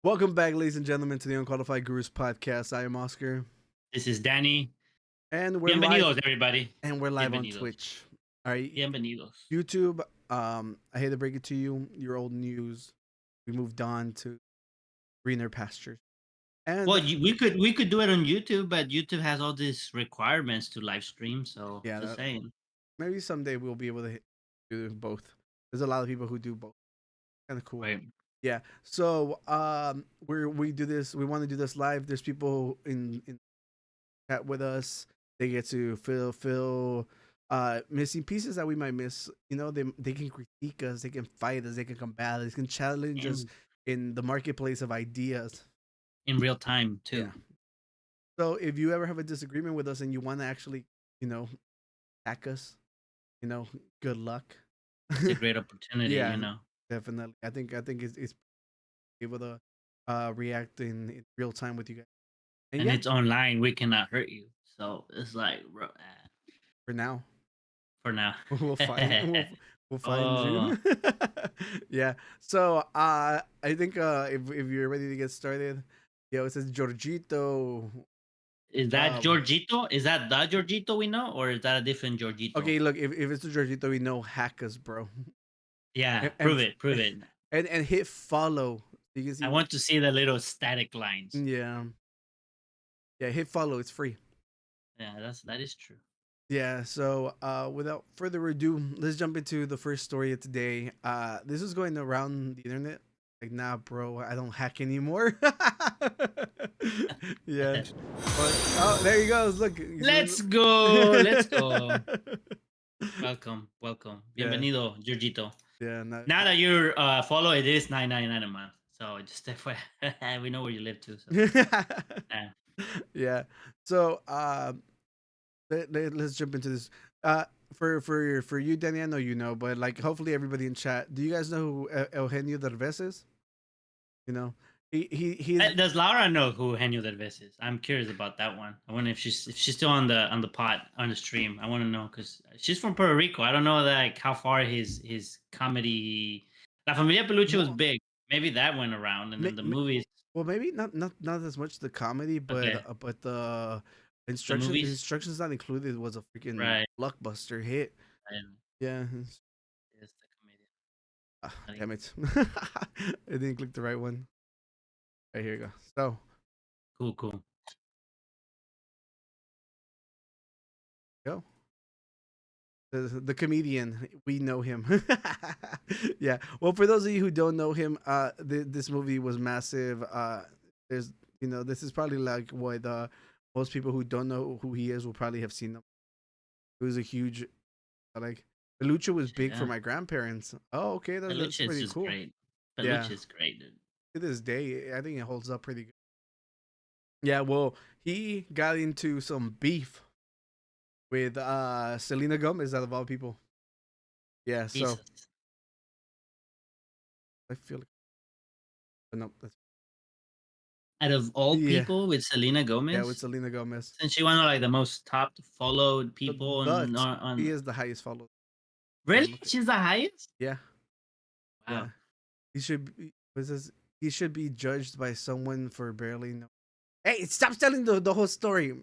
Welcome back, ladies and gentlemen, to the Unqualified Gurus podcast. I am Oscar, This is Danny. and we're live. Bienvenidos, everybody. And we're live on Bienvenidos. Twitch. All right, Bienvenidos. YouTube. I hate to break it to you, your old news. We moved on to greener pastures, and Well, we could do it on YouTube, but YouTube has all these requirements to live stream. So yeah, just saying. maybe someday we'll be able to do both. There's a lot of people who do both. Kind of cool. Right. Yeah. So we do this. We want to do this live. There's people in chat with us. They get to fill missing pieces that we might miss. You know, they can critique us, they can fight us, they can combat us, they can challenge us And in the marketplace of ideas. in real time too. Yeah. So if you ever have a disagreement with us and you want to actually, you know, attack us, good luck. It's a great opportunity, Yeah, definitely. I think it's able to react in real time with you guys. And And yeah, it's online. We cannot hurt you. So it's like for now. for now. We'll find we'll find Oh, you. Yeah. So I think if you're ready to get started, it says Giorgito. is that Um Giorgito? Is that the Giorgito we know, or is that a different Giorgito? okay, look, if it's a Giorgito, we know hack us, bro. Yeah, And and, prove it. Prove it. and hit follow. So you can I see want to see the little static lines. yeah. Yeah, hit follow, it's free. Yeah, that is true. Yeah, so without further ado, let's jump into the first story of today. This is going around the internet. Like, nah, bro, I don't hack anymore. Yeah. Oh, there he goes. Look. Let's go. Let's go. Welcome. Welcome. Yeah, Bienvenido, Giorgito. yeah, no, Now that you're follow, it is $9.99 a month. So just FYI, we know where you live too. So yeah. yeah. So let's jump into this. Uh, for you, Danny, I know you know, but like, hopefully everybody in chat, do you guys know who Eugenio Derbez is? You know, he's Does Laura know who Henio Derbez is? I'm curious about that one. I wonder if she's still on the pot on the stream. I want to know because she's from Puerto Rico. I don't know like how far his comedy La Familia Peluche was well, big. Maybe that went around, and ma- then the ma- movies. well, maybe not as much the comedy, Okay, but the the movies. instructions not included was a freaking Right. blockbuster hit. And Yeah. it's the comedian. Damn it. I didn't click the right one. Right, here you go. So Cool, cool. go. The comedian, we know him. Yeah. Well, for those of you who don't know him, this movie was massive. There's this is probably like what most people who don't know who he is will probably have seen him. It was a huge like Lucha was big for Yeah. my grandparents. Oh, okay, that's Peluche is pretty just cool. great. Yeah. Peluche is great, dude. To this day, I think it holds up pretty good. Yeah, well, he got into some beef with Selena Gomez out of all people. Yeah, so Jesus. I feel like no, that's Out of all yeah, people with Selena yeah, with Gomez, Selena Gomez. since she one of like the most top followed The people he on is the highest followed. really? Look at She's the highest? yeah, yeah. Wow. He should be was this he should be judged by someone for barely know. Hey, stop telling the whole story.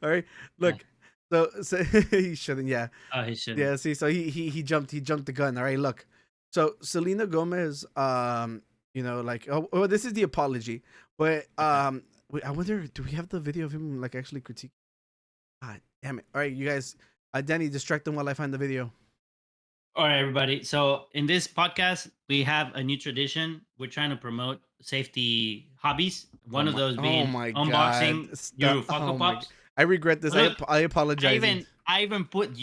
All right, Yeah. look. So he shouldn't. Yeah, Oh, he shouldn't. yeah. See, so he jumped the gun. All right, look. So Selena Gomez, like this is the apology, but Okay. I wonder, do we have the video of him like actually critique? God damn it! All right, you guys, Danny, distract them while I find the video. All right, everybody. So in this podcast, we have a new tradition. We're trying to promote safety hobbies. One of those Oh being my God, unboxing stop! your Funko Oh my, Pops. I regret this. Look, I apologize. I even put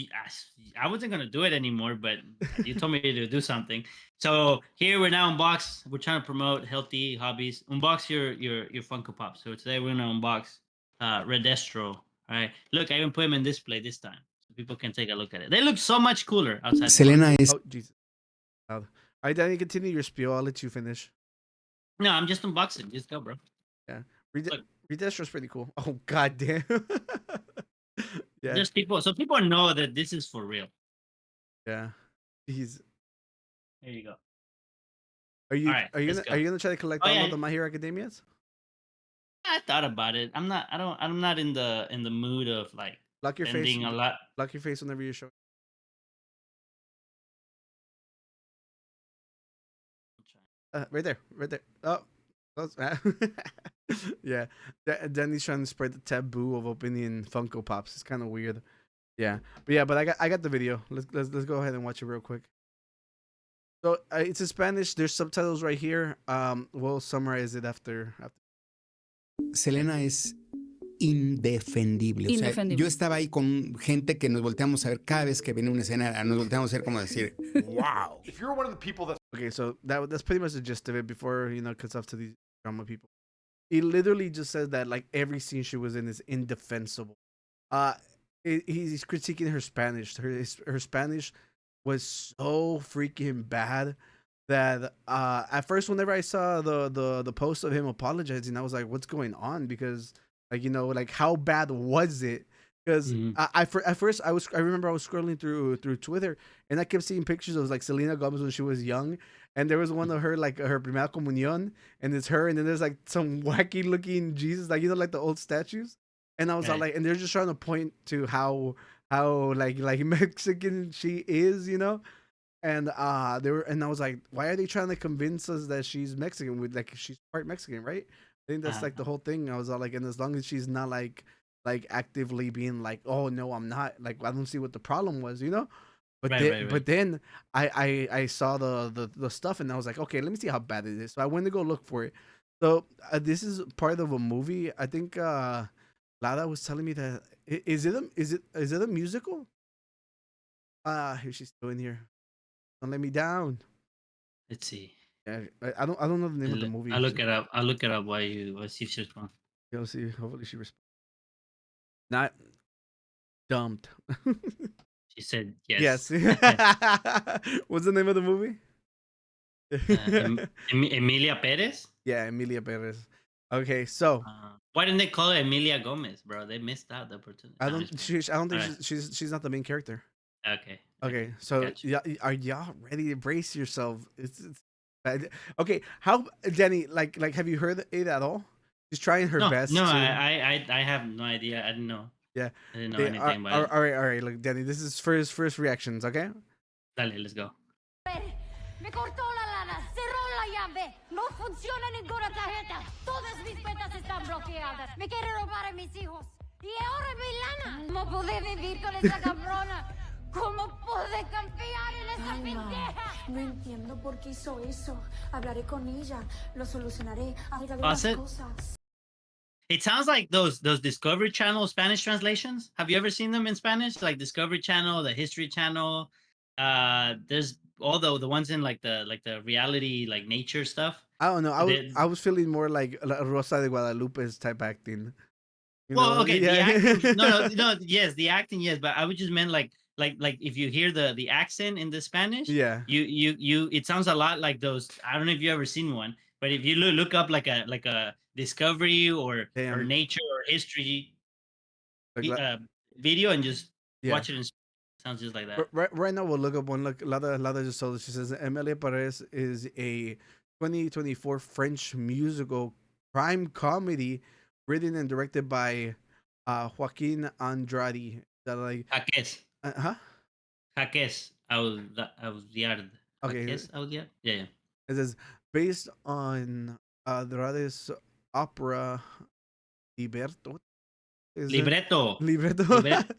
I wasn't gonna do it anymore, but you told me to do something. So here we're now unbox. We're trying to promote healthy hobbies. Unbox your Funko Pop. So today we're gonna unbox Redestro. All right. Look, I even put them in display this time, so people can take a look at it. They look so much cooler outside the Selena box. is Oh Jesus! All right, Danny, continue your spiel. I'll let you finish. No, I'm just unboxing. Just go, bro. Yeah, Look, Redestro's pretty cool. Oh God damn! Yeah, just people, so people know that this is for real. yeah. He's There you go. All right, let's are go. you gonna try to collect Oh all of yeah, the My Hero Academias? I thought about it. I'm not. I don't. I'm not in the mood of like Lock your face. spending a lot. Lock your face whenever you show. Right there, right there. Oh, close. Yeah. Danny's trying to spread the taboo of opening Funko Pops. It's kind of weird. Yeah, but yeah, but I got the video. Let's go ahead and watch it real quick. So it's in Spanish. There's subtitles right here. We'll summarize it after. Selena es indefendible. O sea, Indefendible. yo estaba ahí con gente que nos volteamos a ver cada vez que venía una escena, nos volteamos a ver como decir, wow. If you're one of the people that Okay, so that's pretty much the gist of it. Before it cuts off to these drama people, he literally just says that like every scene she was in is indefensible. Uh, he's critiquing her Spanish. Her Spanish was so freaking bad that at first whenever I saw the post of him apologizing, I was like, what's going on? Because like how bad was it? Because Mhm. at first I remember I was scrolling through Twitter and I kept seeing pictures of like Selena Gomez when she was young, and there was one of her like her primera comunión, and it's her, and then there's like some wacky looking Jesus, like like the old statues, and I was all Right. like, and they're just trying to point to how like Mexican she is, and they were, and I was like, why are they trying to convince us that she's Mexican? With like she's part Mexican, right? I think that's like the Uh-huh. whole thing. I was all like, and as long as she's not like actively being like, oh no, I'm not. Like I don't see what the problem was. Right. Right. But Right. then I saw the stuff and I was like, okay, let me see how bad it is. So I went to go look for it. So this is part of a movie. I think Lada was telling me that is it a musical? Here she's still in here. Don't let me down. Let's see. Yeah, I don't know the name of the movie. I'll look it up. I'll look it up while see if she's wrong. You'll see. Hopefully she responds. Not dumped. She said Yes. yes. What's the name of the movie? Emilia Perez. Yeah, Emilia Perez. Okay, so Why didn't they call it Emilia Gomez, bro? They missed out the opportunity. I No, don't. just playing. I don't think All right. she's not the main character. Okay. Okay, so Gotcha. yeah, are y'all ready to brace yourself? It's bad. Okay. How Jenny? Like, have you heard it at all? She's trying her No, best no, to. I have no idea. I didn't know. Yeah. I didn't know They anything about are it. all right. All right. Look, Danny, this is first reactions. Okay. Dale, let's go. Me cortó la lana, cerró la llave, no funciona ninguna tarjeta, todas mis cuentas están bloqueadas, me quiere robar a mis hijos y ahora mi lana. ¿Cómo pude vivir con esa cabrona? ¿Cómo pude confiar en esa pendeja? No entiendo por qué hizo eso. Hablaré con ella, lo solucionaré, arreglaré Pause las it. cosas. It sounds like those Discovery Channel Spanish translations. Have you ever seen them in Spanish? Like Discovery Channel, the History Channel. There's all the ones in like the reality like nature stuff. I don't know. They- I was feeling more like Rosa de Guadalupe's type acting. Well, okay, the Yeah. acting. No. Yes, the acting. Yes, but I would just meant like if you hear the accent in the Spanish, Yeah. you it sounds a lot like those. I don't know if you ever seen one, but if you look up like a Discovery or Damn. nature or history Like, video and just yeah. watch it. Sounds just like that. Right now, we'll look up one. Look, Lada just told us. She says Emilia Perez is a 2024 French musical crime comedy written and directed by Joaquin Andrade. That like, Jaques, huh? Jaques Audiard. Okay. Jaques Audiard. Yeah. It says based on Andrade's opera Liberto. Is it? Libretto. Libretto Libretto.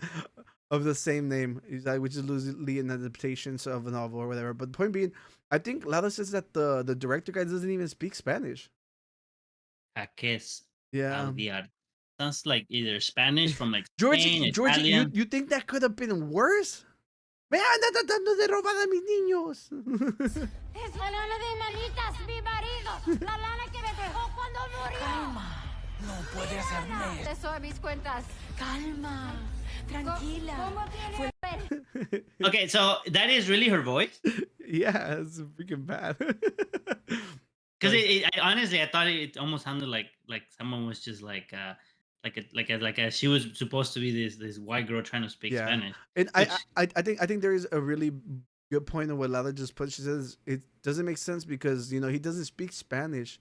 of the same name, which is loosely an adaptation of a novel or whatever. But the point being, I think Lada says that the director guy doesn't even speak Spanish. Jaques Yeah. Audiard. Sounds like either Spanish from like Georgie, Spain, Italian. you think that could have been worse? Me anda tratando de robar a mis niños. Es la lana de manitas, mi marido, la lana que me dejó cuando murió. Calma, no puede hacerme eso. Eso a mis cuentas. Calma, tranquila. ¿Cómo tiene? Okay, so that is really her voice. Yeah, it's freaking bad. Because honestly, I thought it almost sounded like someone was just like she was supposed to be this white girl trying to speak Yeah. Spanish. And Which, I think there is a really good point of what Lala just put. She says it doesn't make sense because he doesn't speak Spanish,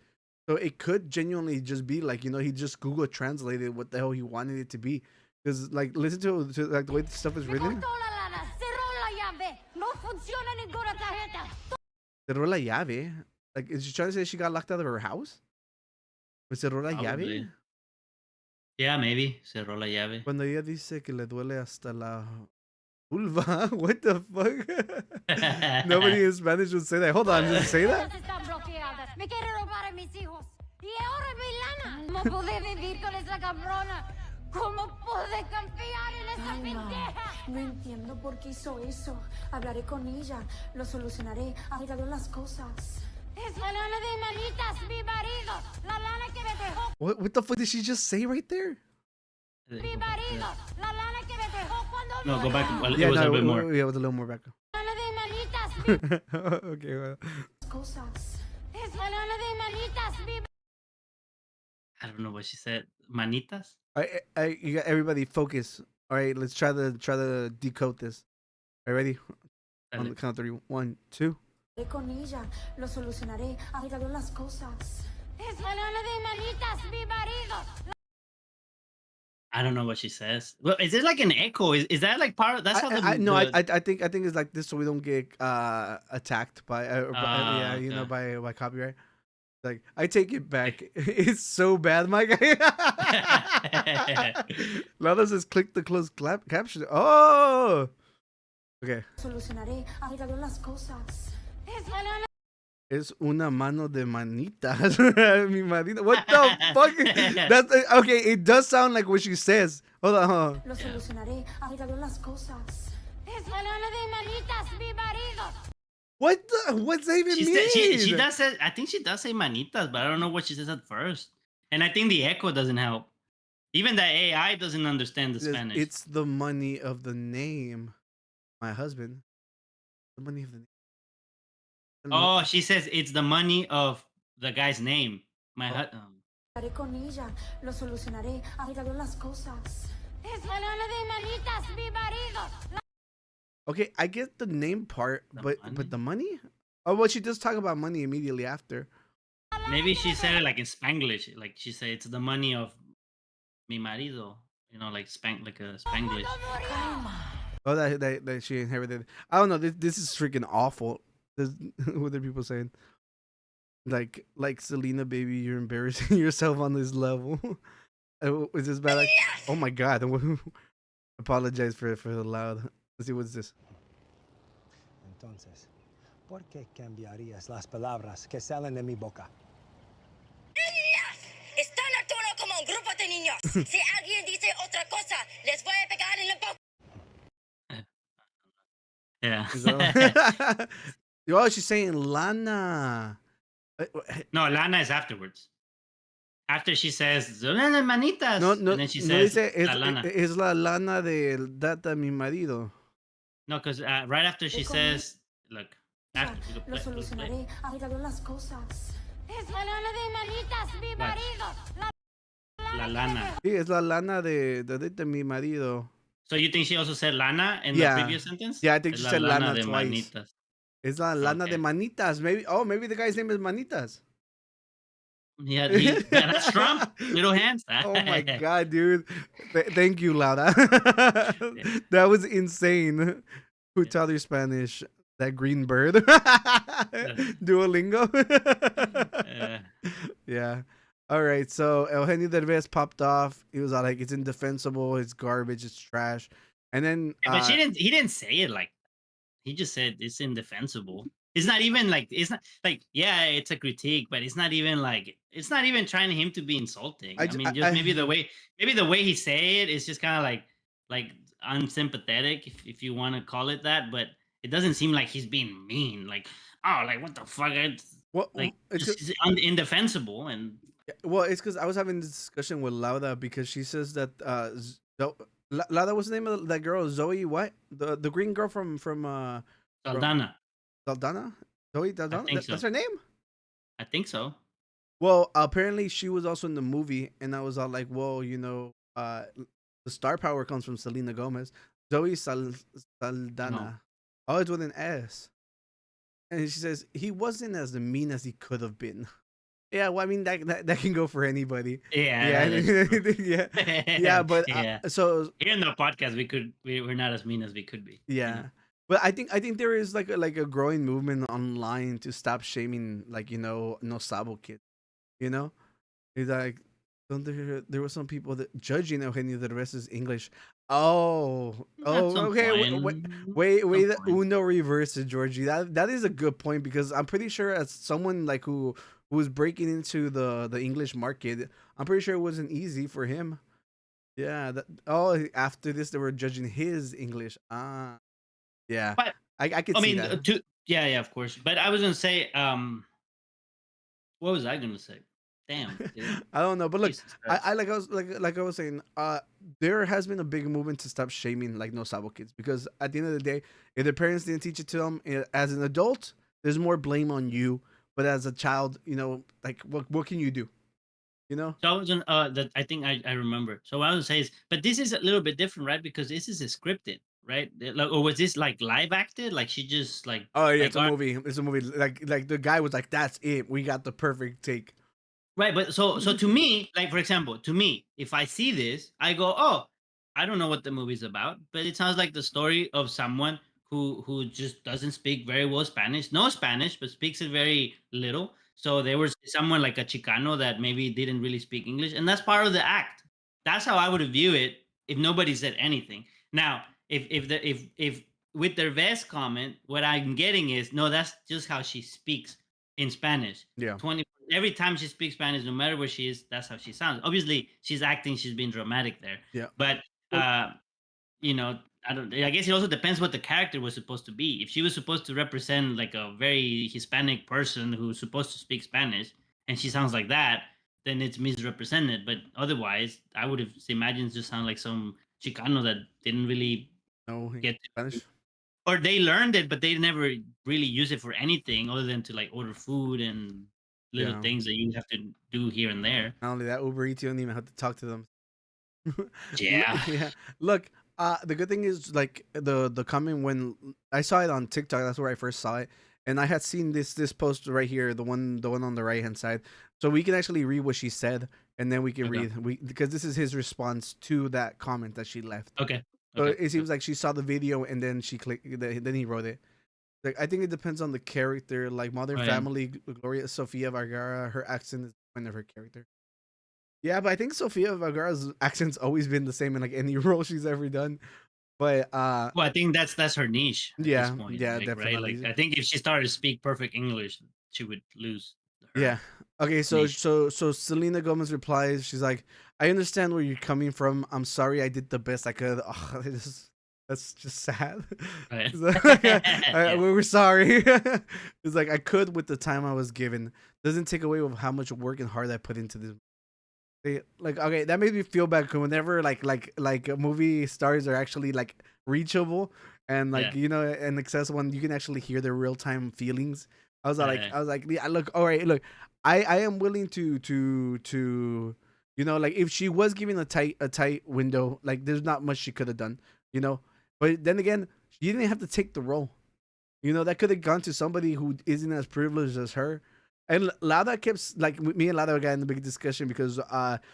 so it could genuinely just be like he just Google translated what the hell he wanted it to be. Because like listen to like the way the stuff is Me written. cortó la lana, cerró la llave, no funciona ninguna tarjeta. Cerró la llave. Like is she trying to say she got locked out of her house? Pues cerró la llave. Probably. Yeah, maybe. Cerró la llave. Cuando ella dice que le duele hasta la vulva. What the fuck? Nobody in Spanish would say that. Hold on, does it say that? Están bloqueadas. Me quiere robar a mis hijos. Y ahora mi lana. ¿Cómo pude vivir con esa cabrona? ¿Cómo pude confiar en esa Alma, pendeja? no entiendo por qué hizo eso. Hablaré con ella, lo solucionaré, arreglaré las cosas. Es la lana de manitas, mi marido. La lana que me dejó, What the fuck did she just say right there? mi marido. La lana que me dejó cuando No, go back. murió. It was a bit more. Yeah, it was a little more back. La lana de manitas, Okay, well. Las cosas. es la lana de manitas, mi I don't know what she said. Manitas? You got everybody focus. All right, let's try to decode this. Are you ready? On the count of 3. 1, 2. Hablaré con ella, lo solucionaré, arreglaré las cosas. Es la lana de manitas, mi marido. I don't know what she says. Well, is it like an echo? Is that like part of that's how the No, the- I think it's like this so we don't get attacked by yeah, okay. by copyright. Like I take it back. It's so bad, my guy. Lala says click the closed caption. Oh, okay. Solucionaré, arreglaré las cosas. Es la lana Es una mano de manitas. Mi manita. What the fuck? That's okay. It does sound like what she says. Hold on. Lo solucionaré, arreglaré las cosas. es la lana de manitas, mi marido. What's that even she, mean? said, she does say, I think she does say manitas, but I don't know what she says at first. And I think the echo doesn't help. Even the AI doesn't understand the Spanish. It's the money of the name. My husband. The money of the name. Oh, she says it's the money of the guy's name. Hablaré con ella, lo solucionaré, arreglaré las cosas. Es la lana de manitas, mi marido. Okay, I get the name part, The but money? the money? Oh, well, she does talk about money immediately after. Maybe she said it like in Spanglish. Like she said it's the money of mi marido. You know, like like a Spanglish. Oh, that she inherited. I don't know. This is freaking awful. What are people saying? Like Selena, baby, you're embarrassing yourself on this level. Is this bad? Like, oh my god! Apologize for the loud. Let's see what's this. Entonces, ¿por qué cambiarías las palabras que salen de mi boca? Están actuando como un grupo de niños. Si alguien dice otra cosa, les voy a pegar en la boca. Yeah. Oh, she's saying Lana. No, Lana is afterwards. After she says manitas, No, and then she no says dice, la lana. es la lana de data mi marido. No, because right after she says, look, after, Lo solucionaré, arreglaré las cosas. Es la lana de manitas, mi marido. la lana. Sí, es la lana de mi marido. So you think she also said lana in Yeah. the previous sentence? Yeah, I think Es she la said lana de twice. manitas. Es la lana de Okay. manitas. Maybe the guy's name is Manitas. Yeah, that's Trump. Little hands. Oh my god, dude. Thank you, Laura. That was insane. Who taught you Spanish? That green bird? Duolingo? Yeah. All right. So Eugenio Derbez popped off. He was all like, it's indefensible. It's garbage. It's trash. And then. But he didn't say it like that. He just said it's indefensible. It's not even like yeah, it's a critique, but it's not even trying him to be insulting. Maybe the way he say it is just kind of like unsympathetic, if you want to call it that, but it doesn't seem like he's being mean. Like, oh, like what the fuck? It's indefensible. And well, it's because I was having this discussion with Laura because she says that Laura, what's the name of that girl? Zoe what? The green girl from Saldana. Saldana? Zoe Saldana? think so. That's her name? I think so. Well, apparently she was also in the movie, and I was all like, well, the star power comes from Selena Gomez. Zoe Saldana. Oh, it's with an S. And she says he wasn't as mean as he could have been. Yeah, well, I mean that can go for anybody. Yeah, Yeah, that is true. yeah, yeah. But Yeah. so Here in the podcast, we're not as mean as we could be. yeah, but I think there is like a growing movement online to stop shaming like no Sabo kids. You know, it's like don't there were some people that judging Eugenio Derbez's English. At Oh, some okay. point. Wait. Some The point. Uno reverse to Georgie. That is a good point because I'm pretty sure as someone like who was breaking into the English market, I'm pretty sure it wasn't easy for him. Yeah. After this, they were judging his English. Yeah. But I could I see mean, that. yeah, of course. But I was gonna say, what was I gonna say? Damn, dude. I don't know, but look, Jesus I, Christ. I like I was saying, there has been a big movement to stop shaming like no Sabo kids because at the end of the day, if their parents didn't teach it to them as an adult, there's more blame on you. But as a child, like what can you do? You know? So I was gonna, that I think I remember. So what I was saying is, but this is a little bit different, right? Because this is a scripted, right? Like, or was this like live acted? Like she just Oh yeah, like it's a movie. It's a movie. Like the guy was like, "That's it. We got the perfect take." right, but so to me, like for example, to me, if I see this, I go, "Oh, I don't know what the movie's about, but it sounds like the story of someone who just doesn't speak very well Spanish, no Spanish, but speaks it very little. So there was someone like a Chicano that maybe didn't really speak English, and that's part of the act. That's how I would view it if nobody said anything. Now, if with their vest comment, what I'm getting is no, that's just how she speaks in Spanish. Yeah. 20 every time she speaks Spanish, no matter where she is, that's how she sounds. Obviously, she's acting, she's being dramatic there. Yeah. But Well, you know, I guess it also depends what the character was supposed to be. If she was supposed to represent like a very Hispanic person who's supposed to speak Spanish and she sounds like that, then it's misrepresented. But otherwise, I would have imagined just sound like some Chicano that didn't really no get to, Spanish. or they learned it, but they never really use it for anything other than to like order food and little Yeah. things that you have to do here and there. Not only that, Uber Eats, you don't even have to talk to them. Yeah. Yeah. Look, the good thing is like the comment when I saw it on TikTok, that's where I first saw it. And I had seen this post right here, the one on the right hand side. So we can actually read what she said and then we can Okay. read because this is his response to that comment that she left. Okay. So Okay. it seems like she saw the video and then she clicked then he wrote it. Like I think it depends on the character. Like Modern Oh, yeah. Family, Gloria Sofia Vergara, her accent is one of her character. Yeah, but I think Sofia Vergara's accent's always been the same in like any role she's ever done. But Well, I think that's her niche at this yeah, point, yeah, like, right? Like, definitely. I think if she started to speak perfect English, she would lose Yeah. her Okay, so niche. Selena Gomez replies, she's like, I understand where you're coming from. I'm sorry I did the best I could. Oh, that's just sad. Right? It's like, Yeah. we were sorry. It's like I could with the time I was given. Doesn't take away with how much work and heart I put into this. Like okay, that made me feel bad 'cause whenever like movie stars are actually like reachable and like Yeah. and accessible and you can actually hear their real time feelings. Right. I was like yeah, look, all right, look, I am willing to like if she was given a tight window, like there's not much she could have done, you know. But then again, she didn't have to take the role. That could have gone to somebody who isn't as privileged as her. And Lada kept me and Lada got in a big discussion because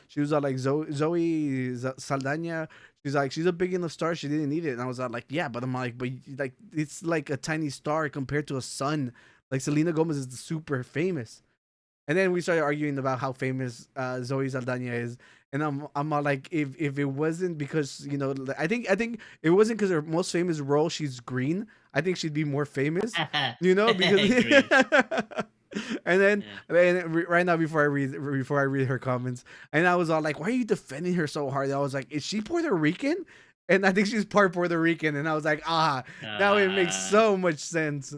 she was like Zoe Saldana. She's like she's a big enough star. She didn't need it, and I was like yeah, but I'm like but like it's like a tiny star compared to a sun. Like Selena Gomez is super famous, and then we started arguing about how famous Zoe Saldana is. And I'm all like if it wasn't because I think it wasn't because her most famous role she's green. I think she'd be more famous, because Green. and then Yeah. right now before I read her comments, and I was all like, why are you defending her so hard? I was like, is she Puerto Rican? And I think she's part Puerto Rican, and I was like, now it makes Uh, so much sense.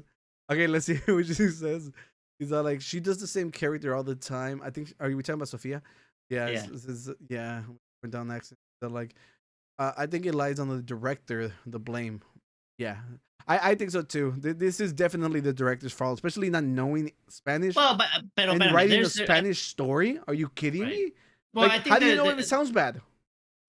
Okay, let's see what she says. He's all like, she does the same character all the time. I think. Are we talking about Sophia? Yeah, yeah. yeah. Went down the accent. So like, I think it lies on the director, the blame. Yeah, I think so too. This is definitely the director's fault, especially not knowing Spanish Well, pero and espérame, writing a Spanish story. Are you kidding right. me? Well, Like, I how think do you know if it the sounds bad?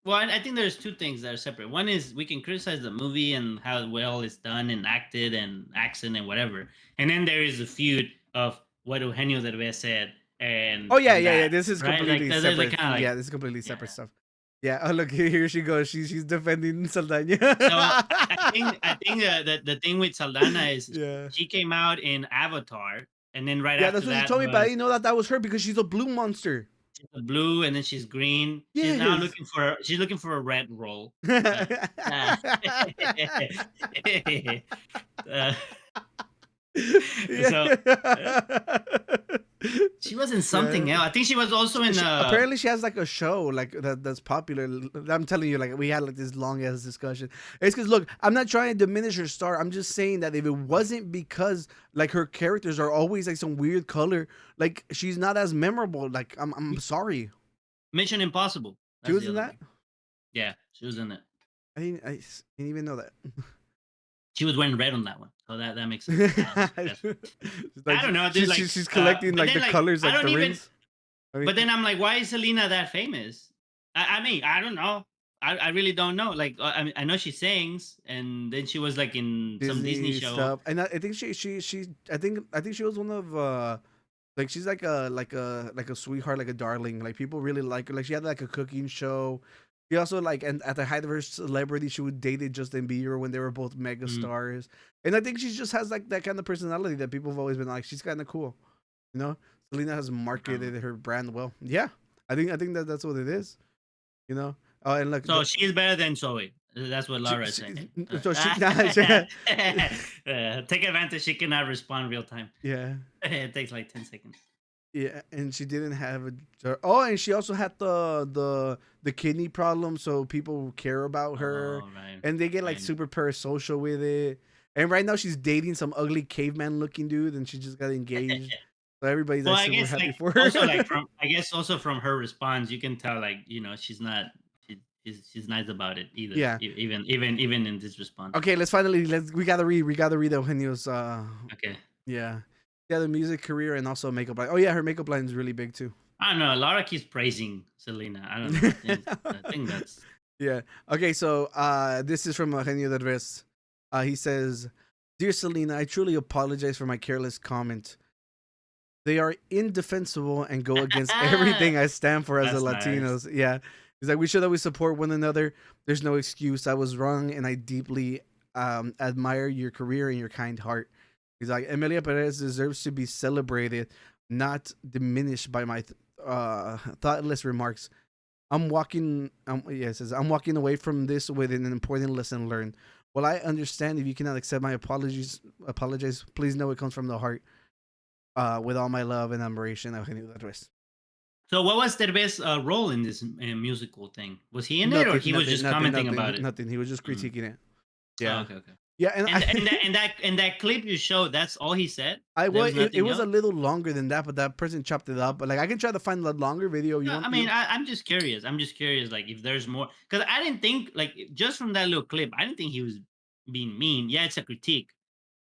Well, I think there's two things that are separate. One is we can criticize the movie and how well it's done and acted and accent and whatever, and then there is a feud of what Eugenio Derbez said Oh yeah, and yeah, yeah. that, This is right? Like completely there's like separate. kind of like Yeah, this is completely yeah. separate stuff. Yeah. Oh look, here she goes. She's defending Saldana. So I think the thing with Saldana is Yeah. she came out in Avatar, and then right Yeah, after that's what you that told me, but I was didn't know that that was her because she's a blue monster. she's a blue, and then she's green. She's now Yes. looking for a red role. Uh, uh, so she was in something Yeah. else. I think she was also in Apparently she has like a show like that's popular. I'm telling you, like we had like this long ass discussion. It's because look, I'm not trying to diminish her star. I'm just saying that if it wasn't because like her characters are always like some weird color, like she's not as memorable. Like I'm sorry. Mission Impossible. She That's was the in other that. one. Yeah, she was in it. I didn't even know that. She was wearing red on that one, so that makes sense. She's like, I don't know, dude. Like she's collecting but like the then, like, colors, I like don't the even. rings. I mean, But then I'm like, why is Selena that famous? I mean, I don't know. I really don't know. Like, I mean, I know she sings, and then she was like in some Disney Disney show. stuff, and I think she I think she was one of like she's like a sweetheart, like a darling. Like people really like her. Like she had like a cooking show. She also like and at the height of her celebrity, she would dated Justin Bieber when they were both mega Mm. stars. And I think she just has like that kind of personality that people have always been like. She's kind of cool, you know. Selena has marketed her brand well. Yeah, I think that's what it is, you know. Oh, and look, So she's better than Zoe. That's what Laura is saying. so she, Take advantage. She cannot respond real time. yeah. It takes like 10 seconds. Yeah, and she didn't have oh, and she also had the kidney problem, so people care about her, Oh, right. and they get like Right. super parasocial with it. And right now she's dating some ugly caveman looking dude, and she just got engaged. So everybody's Well, like I super guess happy like for her. also like from I guess also from her response, you can tell like she's not she's nice about it either. Yeah. Even in this response. Okay, we gotta read Eugenio's Okay. yeah. Yeah, the music career and also makeup line. Oh yeah, her makeup line is really big too. I don't know. Laura keeps praising Selena. I don't know. I think that's Yeah. Okay, so this is from Eugenio Derbez. He says, "Dear Selena, I truly apologize for my careless comment. They are indefensible and go against everything I stand for as a That's nice. Latinos." Yeah. He's like, "We should always support one another. There's no excuse. I was wrong, and I deeply admire your career and your kind heart." He's like, "Emilia Perez deserves to be celebrated, not diminished by my thoughtless remarks. I'm walking. Yeah, it says I'm walking away from this with an important lesson learned. Well, I understand if you cannot accept my apologize. Please know it comes from the heart. With all my love and admiration, Eugenio Derbez." So what was Derbez's role in this musical thing? Was he in it, or he was just commenting about it? Nothing. He was just critiquing it. Oh, Yeah, okay. yeah, and And that clip you showed, that's all he said. I There was was it was a nothing little longer than that, but that person chopped it up. But like I can try to find the longer video. You No, want? I mean, I'm just curious. Like, if there's more, because I didn't think, like, just from that little clip, I didn't think he was being mean. Yeah, it's a critique,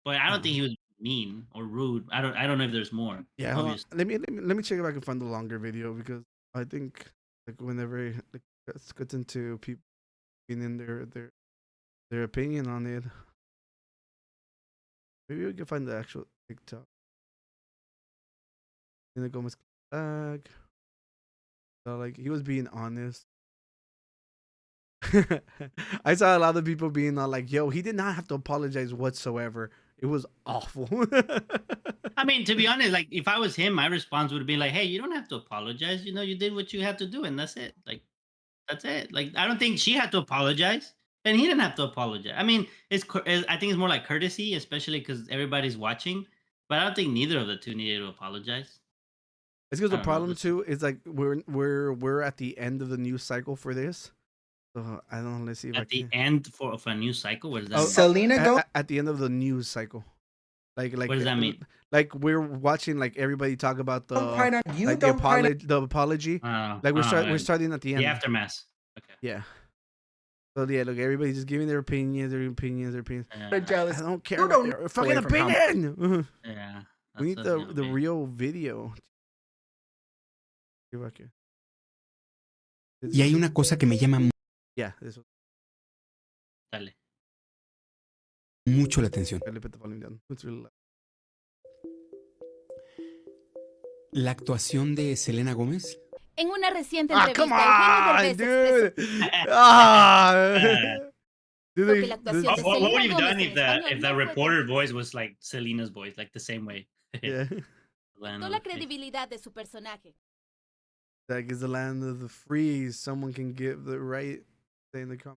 but I don't think he was mean or rude. I don't know if there's more. Yeah, hold on. Obviously. Let me check if I can find the longer video because I think like whenever like it's gets into people being in their opinion on it, maybe we can find the actual TikTok. And the Gomez tag. So like he was being honest. I saw a lot of people being like, "Yo, he did not have to apologize whatsoever. It was awful." I mean, to be honest, like, if I was him, my response would be like, "Hey, you don't have to apologize. You did what you had to do, and that's it. Like, that's it. Like, I don't think she had to apologize, and he didn't have to apologize. I mean, I think it's more like courtesy, especially because everybody's watching. But I don't think neither of the two needed to apologize. It's because I the don't know. problem too is like we're at the end of the news cycle for this. So I don't know. Let's see if I At the can. end of a new cycle, what does that Oh, mean? Selena go. at the end of the news cycle, like What does that mean? like we're watching like everybody talk about Don't cry the on you. like Don't cry. the apology. Like we're Right. starting at the end. The aftermath. Okay. Yeah. So yeah, look, everybody's just giving their opinions. Yeah. Jealous. I don't care You about don't your fucking away from how- opinion. Yeah. We need That's the gonna be- real video. See if I can- Y hay una cosa que me llama Yeah, this was Dale. Mucho la atención. really put the volume down. It's really loud. La actuación de Selena Gómez. En una reciente Ah, entrevista, come Eugenio on, Derbez dude. Ah. Dude, que la actuación de What would Selena you have done Gómez if en the español no fue reporter voice was like Selena's voice, like the same way? yeah. Land toda of la the free. credibilidad de su personaje. That is the land of the free. Someone can give the right say in the comments.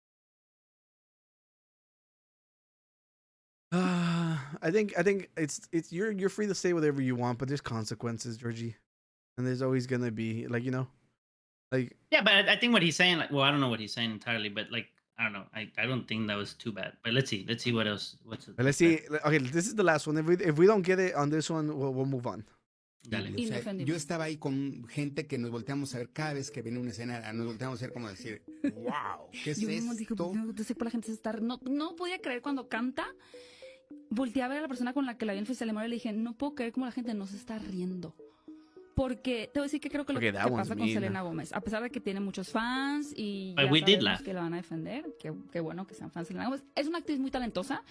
I think it's you're free to say whatever you want, but there's consequences, Georgie, and there's always gonna be like like Yeah, but I think what he's saying, like, well, I don't know what he's saying entirely, but like, I don't know, I don't think that was too bad. But let's see what else. but let's see. Okay, this is the last one. If we don't get it on this one, we'll move on. Dale. O sea, Indefendible. yo estaba ahí con gente que nos volteamos a ver cada vez que viene una escena, nos volteamos a ver como decir, wow, ¿qué es Yo mismo dije, esto? no sé por la gente se está... No podía creer cuando canta. Volteé a ver a la persona con la que la vi en el Festival de Morelia y le dije, no puedo creer cómo la gente no se está riendo. Porque te voy a decir que creo que lo Okay, que that one's pasa con mean. Selena Gómez, a pesar de que tiene muchos fans y But ya we did sabemos laugh. que la van a defender, qué bueno que sean fans de Selena Gómez. Es una actriz muy talentosa.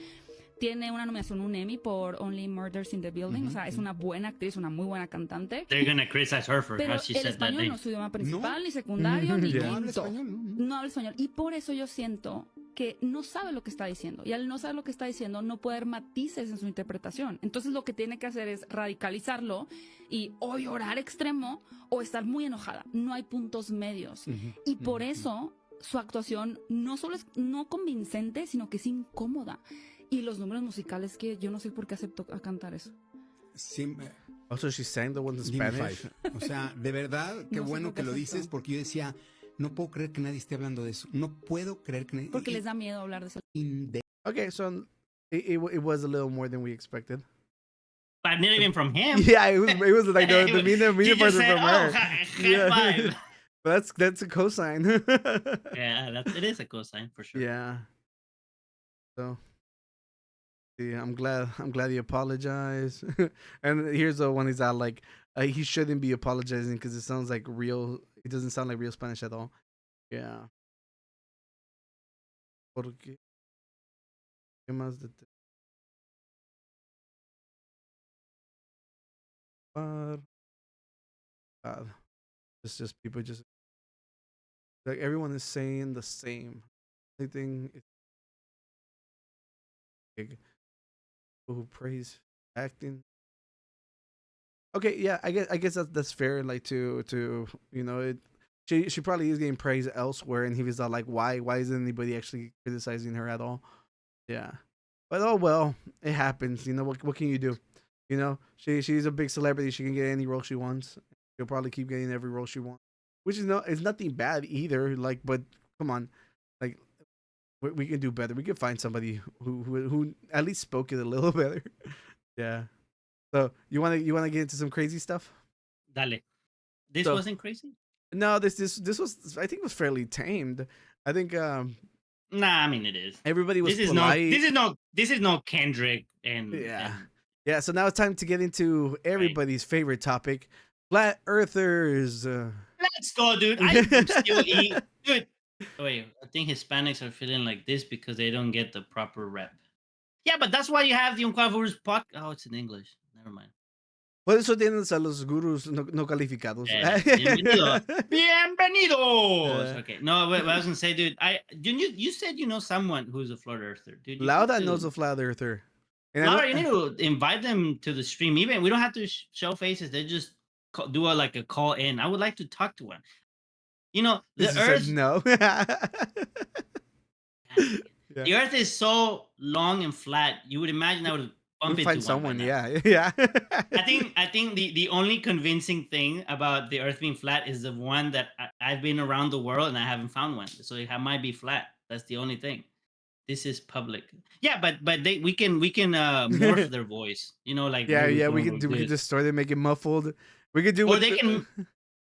Tiene una nominación, un Emmy por Only Murders in the Building. O sea, es una buena actriz, una muy buena cantante. They're gonna criticize her for Pero how she el said that español name. no es su idioma principal, No. ni secundario, ni Yeah. No habla quinto. español, ¿no? No habla español. Y por eso yo siento que no sabe lo que está diciendo. Y al no saber lo que está diciendo, no puede dar matices en su interpretación. Entonces lo que tiene que hacer es radicalizarlo y o llorar extremo o estar muy enojada. No hay puntos medios. Y por eso su actuación no solo es no convincente, sino que es incómoda. Y los números musicales que yo no sé por qué aceptó a cantar eso. Sí, Also, she sang the ones in Give me Spanish. five. O sea, de verdad, qué No sé bueno por que qué lo aceptó. dices, porque yo decía, no puedo creer que nadie esté hablando de eso. No puedo creer que nadie... Porque les da miedo hablar de eso. Okay, so it was a little more than we expected. But not even from him. Yeah, it was like the media You part just from said, her. oh, high Yeah. five. That's a cosign. Yeah, it is a cosign for sure. Yeah. So, yeah, I'm glad he apologized. And here's the one he's out like he shouldn't be apologizing because it sounds like real. It doesn't sound like real Spanish at all. Yeah. Porque ¿qué más de God. It's just people just like everyone is saying the same. Anything is big. People who praise acting. Okay, yeah, I guess that's fair. Like to she probably is getting praise elsewhere, and he was like, why isn't anybody actually criticizing her at all? Yeah, but oh well, it happens. You know what can you do? You know she's a big celebrity. She can get any role she wants. She'll probably keep getting every role she wants, which is it's nothing bad either. Like, but come on, like we can do better. We can find somebody who at least spoke it a little better. Yeah. So you wanna get into some crazy stuff? Dale. This So- wasn't crazy? No, this was I think was fairly tamed. I think Nah, I mean it is. everybody was This polite. is no Kendrick and Yeah. and- Yeah, so now it's time to get into everybody's favorite topic, flat earthers. Let's go, dude. I'm still eating. Dude. Wait, I think Hispanics are feeling like this because they don't get the proper rep. Yeah, but that's why you have the Unqualified podcast. Oh, it's in English. Never mind. Por eso tienes a los gurus no calificados. Bienvenido. Bienvenidos. Yeah. Okay. No, but I was gonna say, dude. You said you know someone who's a flat earther, dude. You Lauda need to- knows a flat earther. And I Laura, know- you need to invite them to the stream. Even we don't have to show faces. They just do like a call in. I would like to talk to one. You know, the This said Earth. no. Yeah. The Earth is so long and flat. You would imagine I would bump We'll into find one someone, by now. yeah. I think the only convincing thing about the Earth being flat is the one that I've been around the world and I haven't found one. So it might be flat. That's the only thing. This is public. Yeah, but we can morph their voice. You know, like Yeah, what we're we doing can with this. distort it, make it muffled. We could do Or what they the- can.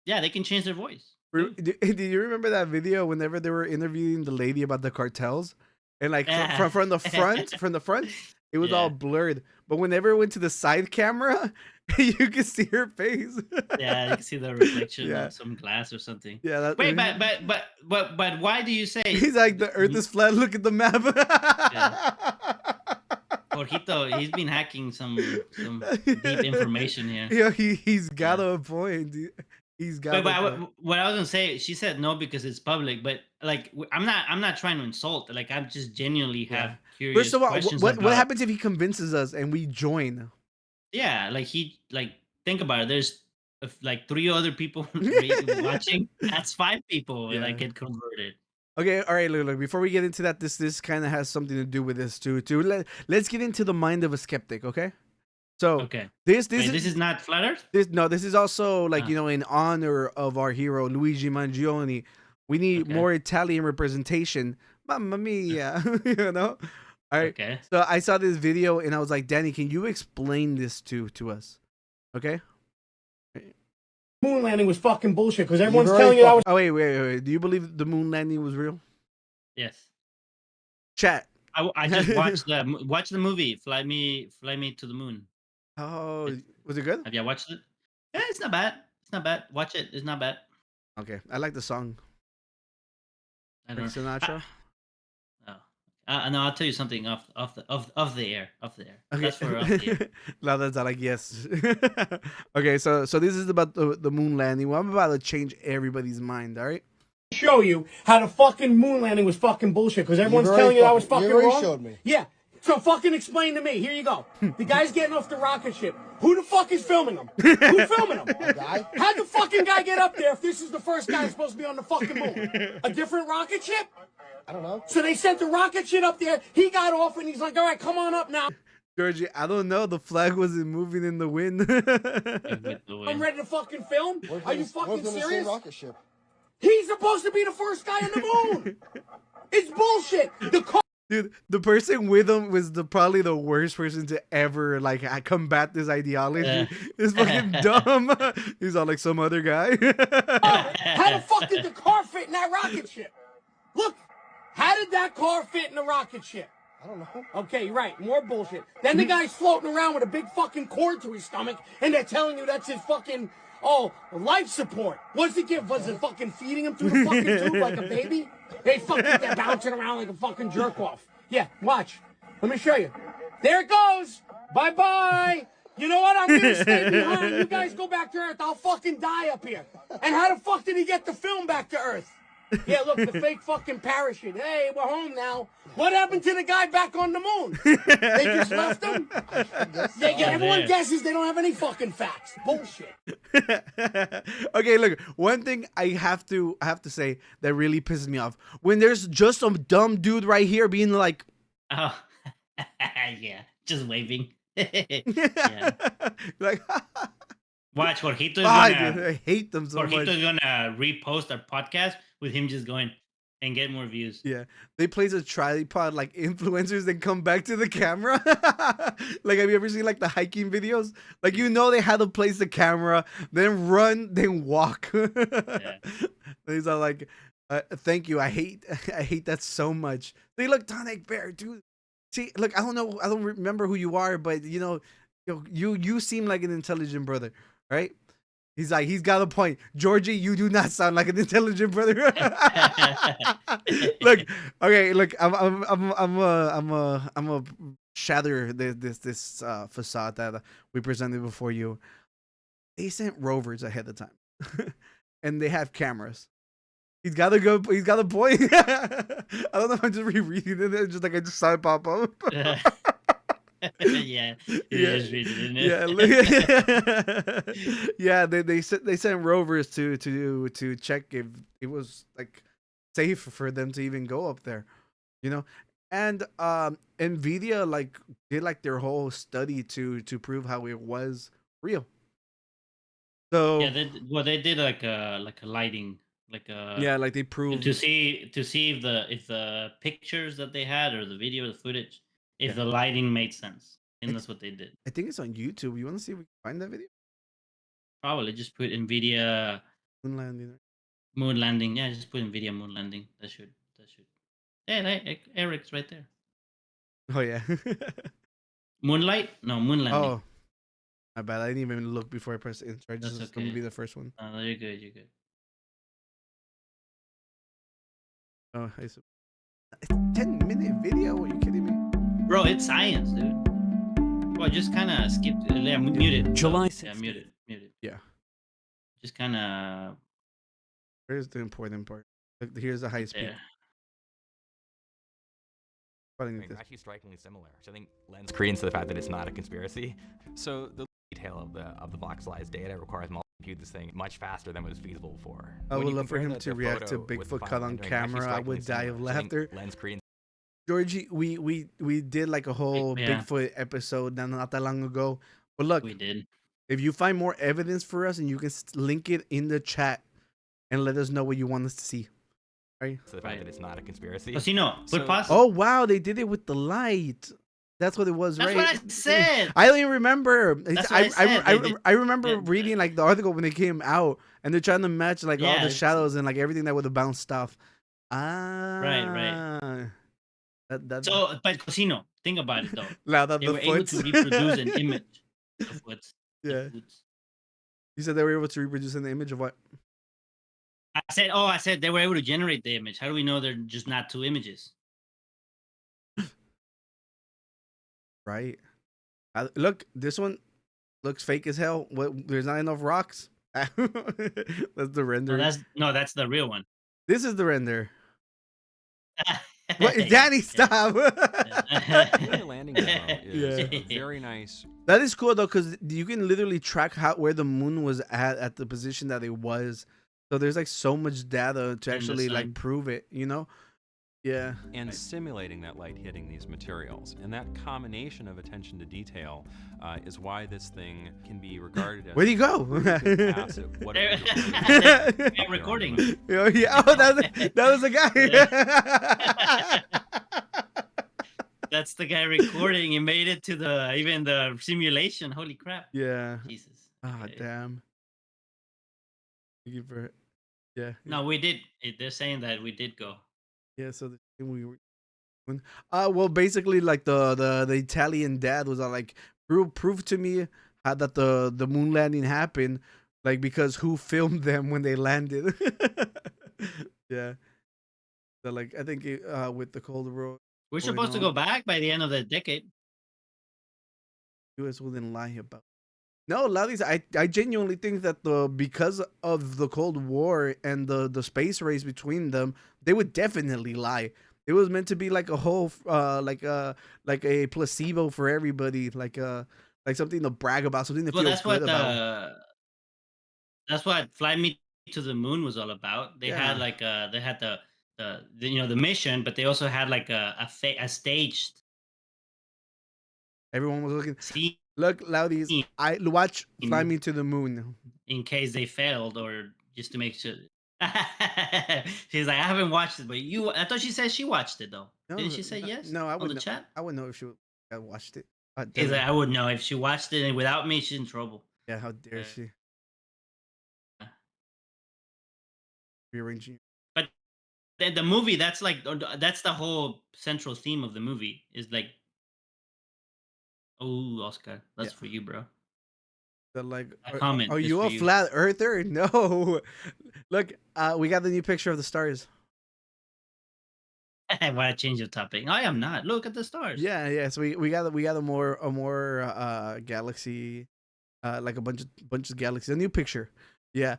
Yeah, they can change their voice. Do you remember that video whenever they were interviewing the lady about the cartels? And like Yeah. from the front, it was Yeah. all blurred. But whenever it went to the side camera, you can see her face. Yeah, you can see the reflection Yeah. of some glass or something. Yeah, that, Wait, but why do you say he's like the Earth is flat. Look at the map. Jorgito? He's been hacking some deep information here. Yeah, he's got a point. He's got But a point. what I was gonna say, she said no because it's public. But like, I'm not trying to insult. Like, I just genuinely have curious First of all, questions what about. happens if he convinces us and we join? Yeah, like think about it. There's like 3 other people watching. That's 5 people Yeah. that get converted. Okay, all right, look. Before we get into that, this kind of has something to do with this too. Let's get into the mind of a skeptic, okay? So Okay. this Wait, this is not Flat Earth? this is also like Ah. in honor of our hero Luigi Mangione. We need Okay. more Italian representation. Mamma mia, you know. All right. Okay. So I saw this video and I was like, Danny, can you explain this to us? Okay. Moon landing was fucking bullshit because everyone's telling you that was. Oh wait. Do you believe the moon landing was real? Yes. Chat. I just watch the movie Fly Me to the Moon. Oh, was it good? Have you watched it? Yeah, it's not bad. It's not bad. Watch it. It's not bad. Okay, I like the song. I don't Frank know. Sinatra. No, I'll tell you something off the air. Okay. That's for off the air. Now that's like yes. Okay, so this is about the moon landing. Well, I'm about to change everybody's mind. All right. Show you how the fucking moon landing was fucking bullshit because everyone's telling you that was fucking wrong. showed me. Yeah. So fucking explain to me. Here you go. The guy's getting off the rocket ship. Who the fuck is filming him? Who's filming him? A guy? How'd the fucking guy get up there if this is the first guy supposed to be on the fucking moon? A different rocket ship? I don't know. So they sent the rocket ship up there. He got off and he's like, all right, come on up now. Georgie, I don't know. The flag wasn't moving in the wind. I'm ready to fucking film. Are you fucking the same serious? rocket ship. He's supposed to be the first guy on the moon. It's bullshit. The car. Dude, the person with him was probably the worst person to ever like combat this ideology. It's fucking dumb. He's all like some other guy. How the fuck did the car fit in that rocket ship? Look, how did that car fit in the rocket ship? I don't know. Okay, right, more bullshit. Then the guy's floating around with a big fucking cord to his stomach, and they're telling you that's his fucking, life support. What's it give? Was it fucking feeding him through the fucking tube like a baby? They fucking, they're bouncing around like a fucking jerk off. Yeah, watch. Let me show you. There it goes. Bye-bye. You know what? I'm gonna stay behind. You guys go back to Earth. I'll fucking die up here. And how the fuck did he get the film back to Earth? Yeah, look, the fake fucking parachute. Hey, we're home now. What happened to the guy back on the moon? They just left him? Yeah, everyone guesses they don't have any fucking facts. Bullshit. Okay, look, one thing I have to say that really pisses me off when there's just some dumb dude right here being like, oh, yeah, just waving. Yeah. Like, watch Jorgito is dude, gonna. I hate them so Jorgito much. is gonna repost our podcast with him just going and get more views. Yeah, they place a tripod like influencers and come back to the camera. Like, have you ever seen like the hiking videos? Like, they had to place the camera, then run, then walk. Yeah. These are like, thank you. I hate that so much. They look Tonic Bear, dude. See, look, I don't remember who you are, but you seem like an intelligent brother, right? He's like, he's got a point. Georgie, you do not sound like an intelligent brother. Look, okay, look, I'm a shatter this facade that we presented before you. They sent rovers ahead of time, and they have cameras. He's got a point. I don't know if I'm just rereading it. It's just like I just saw it pop up. Yeah, just read it, isn't it? Yeah. They sent rovers to check if it was like safe for them to even go up there, and Nvidia like did like their whole study to prove how it was real. So Yeah, they did like a lighting, like they proved to see if the pictures that they had or the video, the footage, if the lighting made sense, and that's what they did. I think it's on YouTube. You want to see if we can find that video? Probably just put NVIDIA Moon landing. moon landing. Yeah, just put NVIDIA moon landing. That should. Yeah, Eric's right there. Oh yeah. Moonlight? No, moon landing. Oh. My bad. I didn't even look before I pressed enter. I That's just assumed to okay. be the first one. No, you're good. You're good. Oh, it's a 10-minute video. Are you kidding me? Bro, it's science, dude. Well, just kind of skipped. Yeah, muted. July Yeah, 16th. muted. Yeah. Just kind of Here's the important part. Look, here's the high speed. there. Probably I need mean, this. actually strikingly similar, which I think lends credence to the fact that it's not a conspiracy. So the detail of the voxelized data requires compute this thing much faster than was feasible before. I When would you love for compare him to the react to photo with the Bigfoot cut final on rendering, it's actually camera. I would strikingly die of similar, which I think laughter. lends credence. Georgie, we did like a whole Yeah. Bigfoot episode not that long ago. But look, We did. if you find more evidence for us and you can link it in the chat and let us know what you want us to see. Right? To the fact that it's not a conspiracy. Casino, put pause. Oh wow, they did it with the light. That's what it was, That's right? what I said. I don't even remember. That's what I said. They did- I remember reading like the article when they came out, and they're trying to match like all Yeah, the it's- shadows and like everything that would have bounced off. Ah, Right. That So, but Casino, think about it though. loud up They the were able foot. to reproduce an image of what's the Yeah. foods. You said they were able to reproduce an image of what? I said they were able to generate the image. How do we know they're just not two images? Right. Look, this one looks fake as hell. What? There's not enough rocks. That's the render. No, that's the real one. This is the render. What? Danny, stop. The landing demo is Yeah. very nice. That is cool though, because you can literally track where the moon was at the position that it was. So there's like so much data to the actually like sun. prove it. You know? Yeah. And simulating that light hitting these materials. And that combination of attention to detail is why this thing can be regarded as Where'd he go? really passive. What They're- it they're really recording. is. Oh, yeah. Oh, that was a guy. That's the guy recording. He made it to even the simulation. Holy crap! Yeah. Jesus. Ah, Okay. damn. Thank you for. Yeah. No, we did. They're saying that we did go. Yeah. So the thing we were. Well, basically, like the Italian dad was like, prove to me how that the moon landing happened, like because who filmed them when they landed. Yeah. So like I think with the Cold War, We're going supposed to on, go back by the end of the decade. US wouldn't lie about. No, a lot of these I genuinely think that because of the Cold War and the space race between them, they would definitely lie. It was meant to be like a whole like a placebo for everybody, like something to brag about, something to Well, feel that's good what about. that's what Fly Me to the Moon was all about. They had Yeah. like they had the mission, but they also had like a staged Everyone was looking. scene Look, Loudies, I watch Fly Mm. Me to the Moon. in case they failed or just to make sure. She's like, I haven't watched it, but I thought she said she watched it though. Didn't she say yes? No, I on would the know. chat. I would know if I watched it. He's like, I would know if she watched it, and without me, she's in trouble. Yeah, how dare she? Rearranging. But the movie, that's the whole central theme of the movie is like, oh, Oscar, that's for you, bro. The like, A comment are just you for a you. flat earther? No. Look, we got the new picture of the stars. I want to change the topic. I am not. Look at the stars. Yeah. So we got a more galaxy, like a bunch of galaxies. A new picture. Yeah.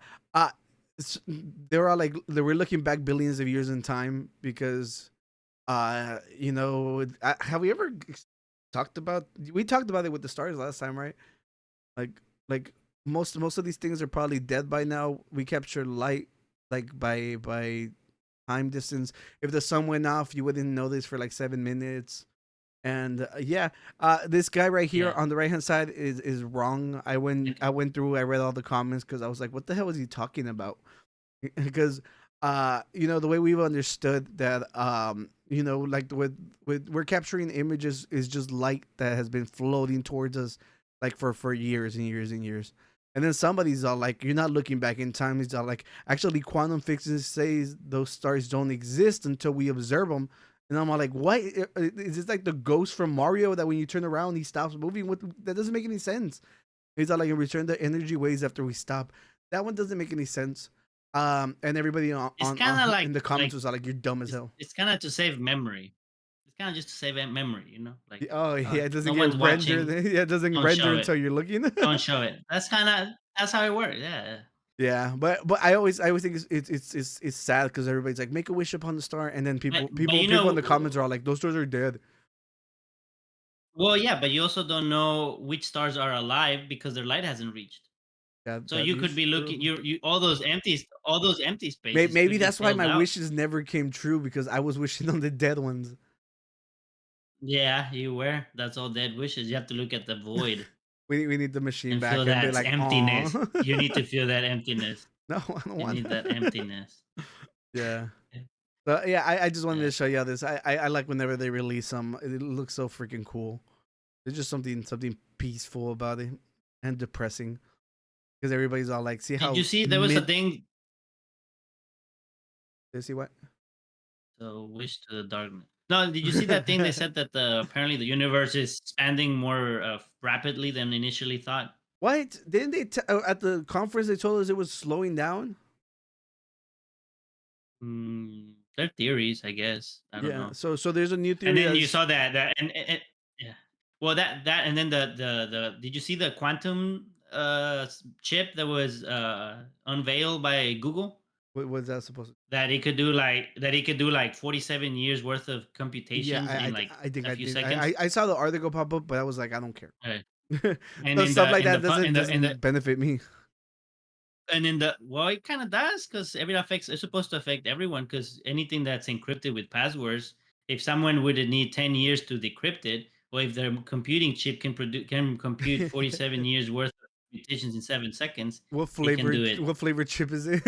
They were all like they were looking back billions of years in time because, you know, have we ever talked about? We talked about it with the stars last time, right? Like most of these things are probably dead by now. We capture light like by time distance. If the sun went off, you wouldn't know this for like 7 minutes. And this guy right here on the right hand side is wrong. I went through. I read all the comments because I was like, what the hell is he talking about? Because you know, the way we've understood that you know, like with we're capturing images is just light that has been floating towards us like for years and years and years. And then somebody's all like, you're not looking back in time. He's all like, actually, quantum physics says those stars don't exist until we observe them. And I'm all like, what? Is this like the ghost from Mario that when you turn around, he stops moving? What? That doesn't make any sense. He's all like, return the energy waves after we stop. That one doesn't make any sense. And everybody It's kind of in the comments was all like, you're dumb as hell. it's kind of to save memory. It's kind of just to save memory, Like, Oh yeah, it doesn't no get one's rendered. watching. Yeah, it doesn't Don't render show it. until you're looking. Don't show it. That's how it works. Yeah. Yeah, but I always think it's sad because everybody's like, make a wish upon the star, and then people in the comments are all like, those stars are dead. Well, yeah, but you also don't know which stars are alive because their light hasn't reached. So you could be looking you all those empty spaces. Maybe that's why my wishes never came true, because I was wishing on the dead ones. Yeah, you were. That's all dead wishes. You have to look at the void. We need the machine and back feel and that be like, emptiness. "Aw." You need to feel that emptiness. No, I don't You want need that emptiness. Yeah. So yeah, I just wanted to show you this. I like whenever they release them. It looks so freaking cool. There's just something peaceful about it and depressing, because everybody's all like, see how. Did you see there was a thing? Did you see what? So wish to the darkness. No, did you see that thing? They said that apparently the universe is expanding more rapidly than initially thought. What? Didn't they at the conference they told us it was slowing down? They're theories, I guess. I don't know. So there's a new theory. And then you saw that and yeah. Well, that and then the did you see the quantum chip that was unveiled by Google? What was that supposed to? That he could do like 47 years worth of computations in like a few seconds. I saw the article pop up, but I was like, I don't care. Right. And stuff like that doesn't benefit me. And in it kind of does, because it's supposed to affect everyone, because anything that's encrypted with passwords, if someone would need 10 years to decrypt it, or if their computing chip can compute 47 years worth of computations in 7 seconds, what flavor do it. What flavor chip is it?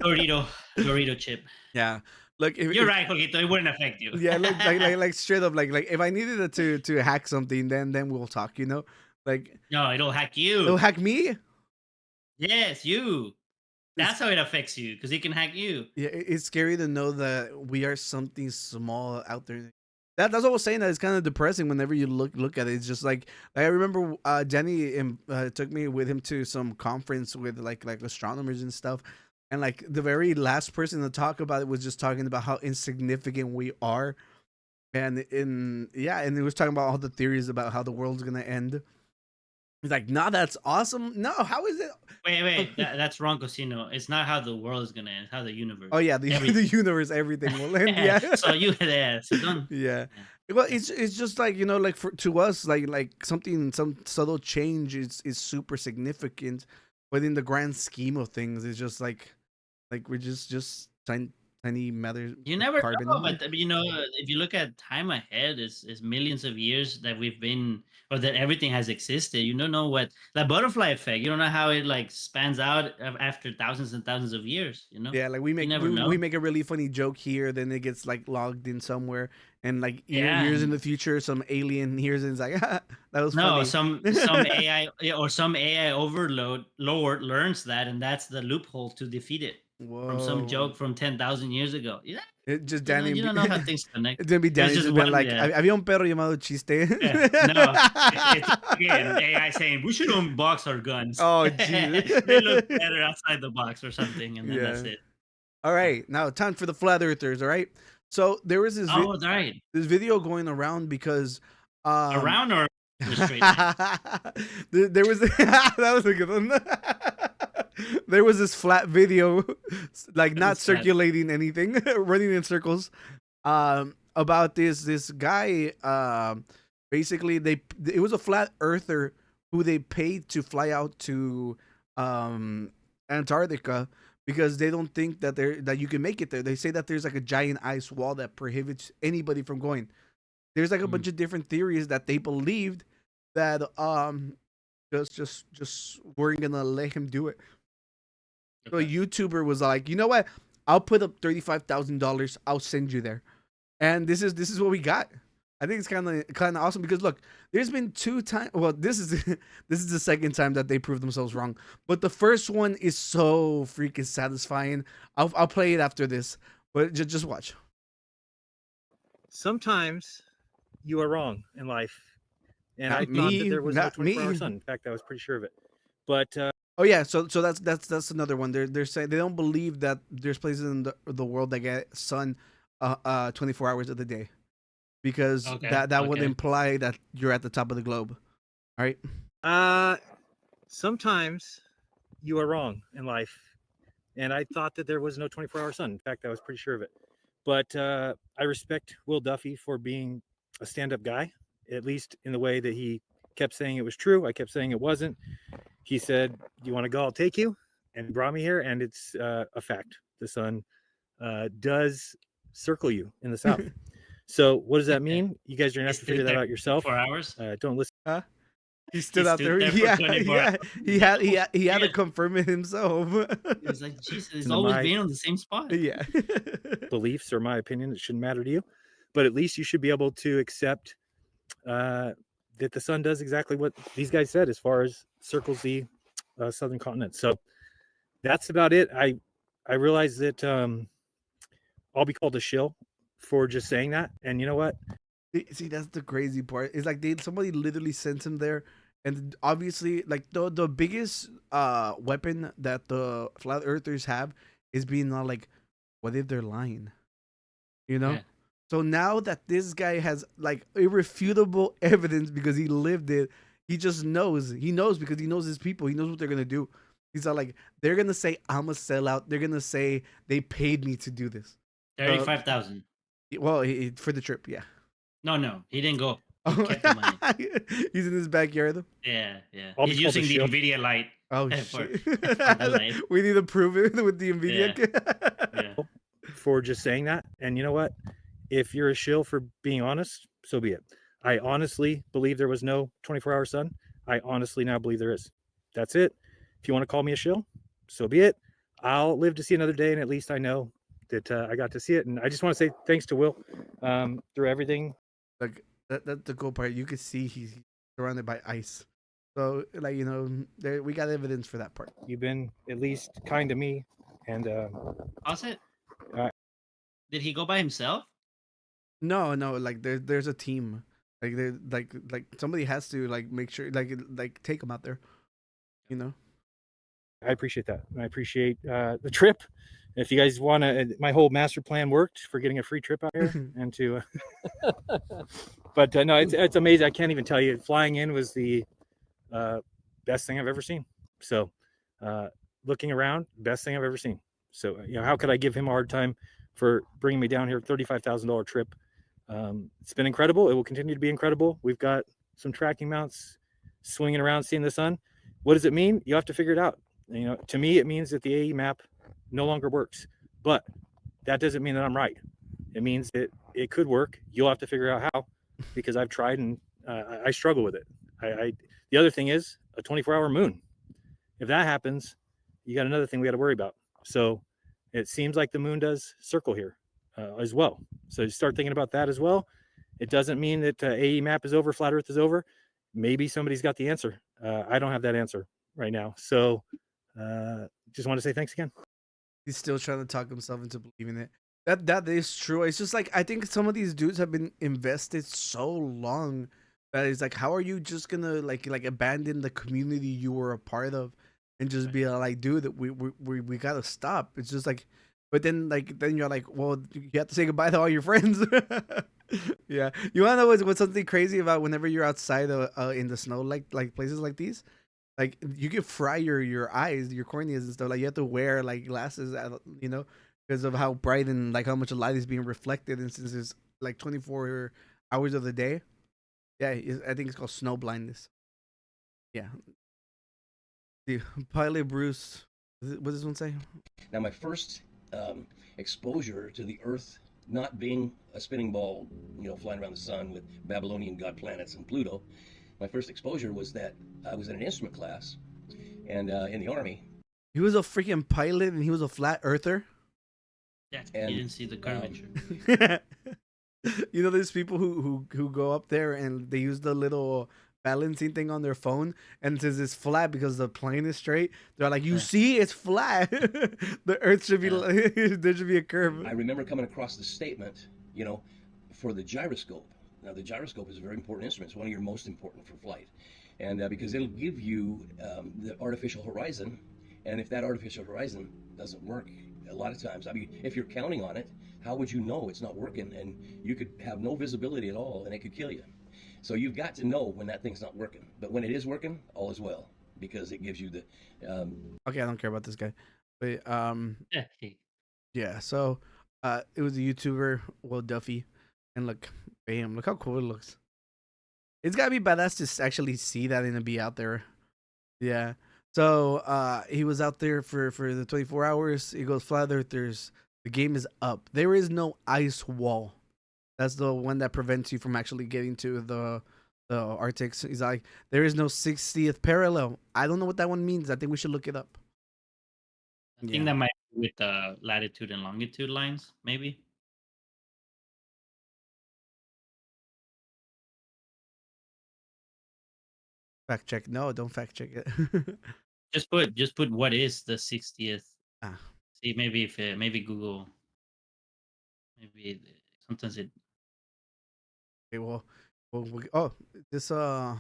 Dorito chip. Yeah. Look, you're right, Joaquito. It wouldn't affect you. Yeah, look, like straight up, like if I needed it to hack something, then we'll talk. Like, no, it'll hack you. It'll hack me. Yes, you. That's how it affects you, because it can hack you. Yeah, it's scary to know that we are something small out there. That's what I was saying. That it's kind of depressing whenever you look at it. It's just like I remember Danny took me with him to some conference with like astronomers and stuff, and like the very last person to talk about it was just talking about how insignificant we are, and he was talking about all the theories about how the world's gonna end. He's like, nah, that's awesome. No, how is it? Wait, that's wrong, Cosino. It's not how the world is gonna end. It's how the universe. Oh yeah, the universe, everything will end. Yeah. So you so don't. Yeah. Well, it's just like like to us, like some subtle change is super significant, but in the grand scheme of things, it's just like we're just tiny matter. You never carbon. know, but if you look at time ahead, is millions of years that we've been, or that everything has existed. You don't know what the butterfly effect. You don't know how it like spans out after thousands and thousands of years. Yeah, like we make a really funny joke here, then it gets like logged in somewhere, and like years in the future, some alien hears and is like, that was funny. some AI or some AI overload Lord learns that, and that's the loophole to defeat it. Whoa. From some joke from 10,000 years ago. Yeah. It just Danny. You don't know how things connect. It's gonna be Danny just been like, había un perro llamado Chiste. No, it's again AI saying we should unbox our guns. Oh, jeez. They look better outside the box or something, and then that's it. All right, now time for the flat earthers. All right, so there was this. This video going around because around or straight. There was that was a good one. There was this flat video, like not circulating anything, running in circles, about this guy. Basically, it was a flat earther who they paid to fly out to Antarctica because they don't think that you can make it there. They say that there's like a giant ice wall that prohibits anybody from going. There's like a bunch of different theories that they believed that just weren't gonna let him do it. So a YouTuber was like, you know what? I'll put up $35,000. I'll send you there. And this is what we got. I think it's kind of awesome because look, there's been 2 times. Well, this is the second time that they proved themselves wrong. But the first one is so freaking satisfying. I'll play it after this, but just watch. Sometimes you are wrong in life, And Not I thought me, that there was no not 24-hour me. sun. In fact, I was pretty sure of it. But Oh yeah, so that's another one. They're saying they don't believe that there's places in the world that get sun 24 hours of the day, because Okay. that would Okay. imply that you're at the top of the globe. All right. sometimes you are wrong in life. And I thought that there was no 24-hour sun. In fact, I was pretty sure of it. But I respect Will Duffy for being a stand-up guy, at least in the way that he kept saying it was true. I kept saying it wasn't. He said, "Do you want to go? I'll take you," and brought me here. And it's a fact. The sun does circle you in the south. So what does that mean? You guys are gonna have to figure that out yourself. 4 hours. Don't listen. Huh? He stood out stood there. there for Yeah, 24 yeah. He had to Yeah. confirm it himself. It's like Jesus, he's Into always my- being on the same spot. Yeah. beliefs or my opinion. It shouldn't matter to you, but at least you should be able to accept that the sun does exactly what these guys said as far as circles the southern continent. So that's about it. I realize that I'll be called a shill for just saying that, and you know what? See, that's the crazy part. It's like somebody literally sent him there, and obviously, like the biggest weapon that the flat earthers have is being all like, what if they're lying? You know. Yeah. So now that this guy has like irrefutable evidence because he lived it, he just knows. He knows because he knows his people. He knows what they're gonna do. He's all like, they're gonna say I'm a sellout. They're gonna say they paid me to do this. 35,000. Well, for the trip, yeah. No, he didn't go. He kept the money. He's in his backyard. Yeah. I'll be He's called a using the shill. Nvidia light. Oh for shit! the light. We need to prove it with the Nvidia. Yeah. For just saying that, and you know what? If you're a shill for being honest, so be it. I honestly believe there was no 24-hour sun. I honestly now believe there is. That's it. If you want to call me a shill, so be it. I'll live to see another day, and at least I know that I got to see it. And I just want to say thanks to Will through everything. Like that's the cool part. You could see he's surrounded by ice. So like we got evidence for that part. You've been at least kind to me, and How's it? Uh, Did he go by himself? No, like there's a team. Like they like somebody has to like make sure like take him out there. You know. I appreciate that. I appreciate the trip. If you guys want to, my whole master plan worked for getting a free trip out here and to, but no, it's amazing. I can't even tell you. Flying in was the best thing I've ever seen. So looking around, best thing I've ever seen. So, how could I give him a hard time for bringing me down here? $35,000 trip. It's been incredible. It will continue to be incredible. We've got some tracking mounts swinging around, seeing the sun. What does it mean? You have to figure it out. To me, it means that the AE map no longer works, but that doesn't mean that I'm right. It means that it could work. You'll have to figure out how, because I've tried and I struggle with it. The other thing is a 24-hour moon. If that happens, you got another thing we got to worry about. So it seems like the moon does circle here as well. So you start thinking about that as well. It doesn't mean that AE map is over, flat Earth is over. Maybe somebody's got the answer. I don't have that answer right now. So just want to say thanks again. He's still trying to talk himself into believing it. That is true. It's just like I think some of these dudes have been invested so long that it's like, how are you just gonna like abandon the community you were a part of and just be like, dude, we gotta stop. It's just like, but then you're like, well, you have to say goodbye to all your friends. Yeah, you wanna know what's something crazy about whenever you're outside in the snow, like places like these. Like you can fry your eyes, your corneas and stuff. Like you have to wear like glasses, because of how bright and like how much light is being reflected. And since it's like 24 hours of the day, yeah, I think it's called snow blindness. Yeah. The Pilot Bruce, what does this one say? Now, my first exposure to the Earth not being a spinning ball, flying around the sun with Babylonian god planets and Pluto. My first exposure was that I was in an instrument class and in the Army. He was a freaking pilot and he was a flat earther. Yeah, And, he didn't see the curvature. There's people who go up there and they use the little balancing thing on their phone and it says it's flat because the plane is straight. They're like, you see, it's flat. The Earth should be there should be a curve. I remember coming across the statement, for the gyroscope. Now, the gyroscope is a very important instrument. It's one of your most important for flight. And because it'll give you the artificial horizon. And if that artificial horizon doesn't work, a lot of times, I mean, if you're counting on it, how would you know it's not working? And you could have no visibility at all, and it could kill you. So you've got to know when that thing's not working. But when it is working, all is well, because it gives you the... Okay, I don't care about this guy. But, Yeah. yeah, so it was a YouTuber, Will Duffy. And look, bam, look how cool it looks. It's gotta be badass to actually see that and to be out there. Yeah. So he was out there for the 24 hours. He goes flat earth. The game is up. There is no ice wall. That's the one that prevents you from actually getting to the Arctic. He's like, there is no 60th parallel. I don't know what that one means. I think we should look it up. I think that might be with the latitude and longitude lines, maybe. Fact check. No, don't fact check it. Just put what is the 60th. Ah. See, maybe if maybe Google, maybe sometimes it. Okay, oh, this Scroll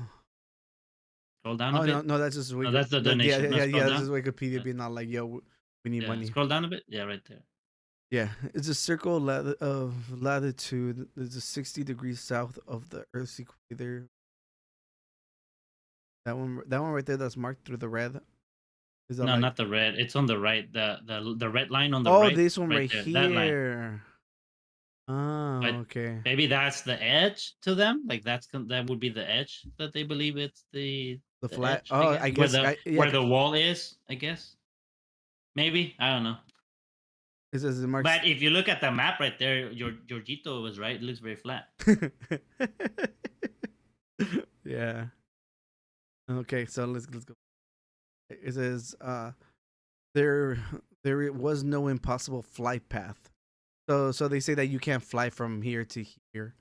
down a oh bit. no, that's just No, that's the donation. Yeah, No, scroll this down. is Wikipedia being not like, yo, we need Yeah, money. scroll down a bit. Yeah, right there. Yeah, it's a circle of latitude. There's a 60 degrees south of the Earth's equator. That one right there that's marked through the red. Is that No, like... not the red. It's on the right. The red line on the Oh, right. this one right there, that line. here. Oh, But okay. maybe that's the edge to them. Like that would be the edge that they believe it's the flat. edge, Oh, I guess where the wall is. I guess. Maybe I don't know. It says it marks. But if you look at the map right there, Giorgito was right. It looks very flat. Yeah. Okay, so let's go. It says there was no impossible flight path. So they say that you can't fly from here to here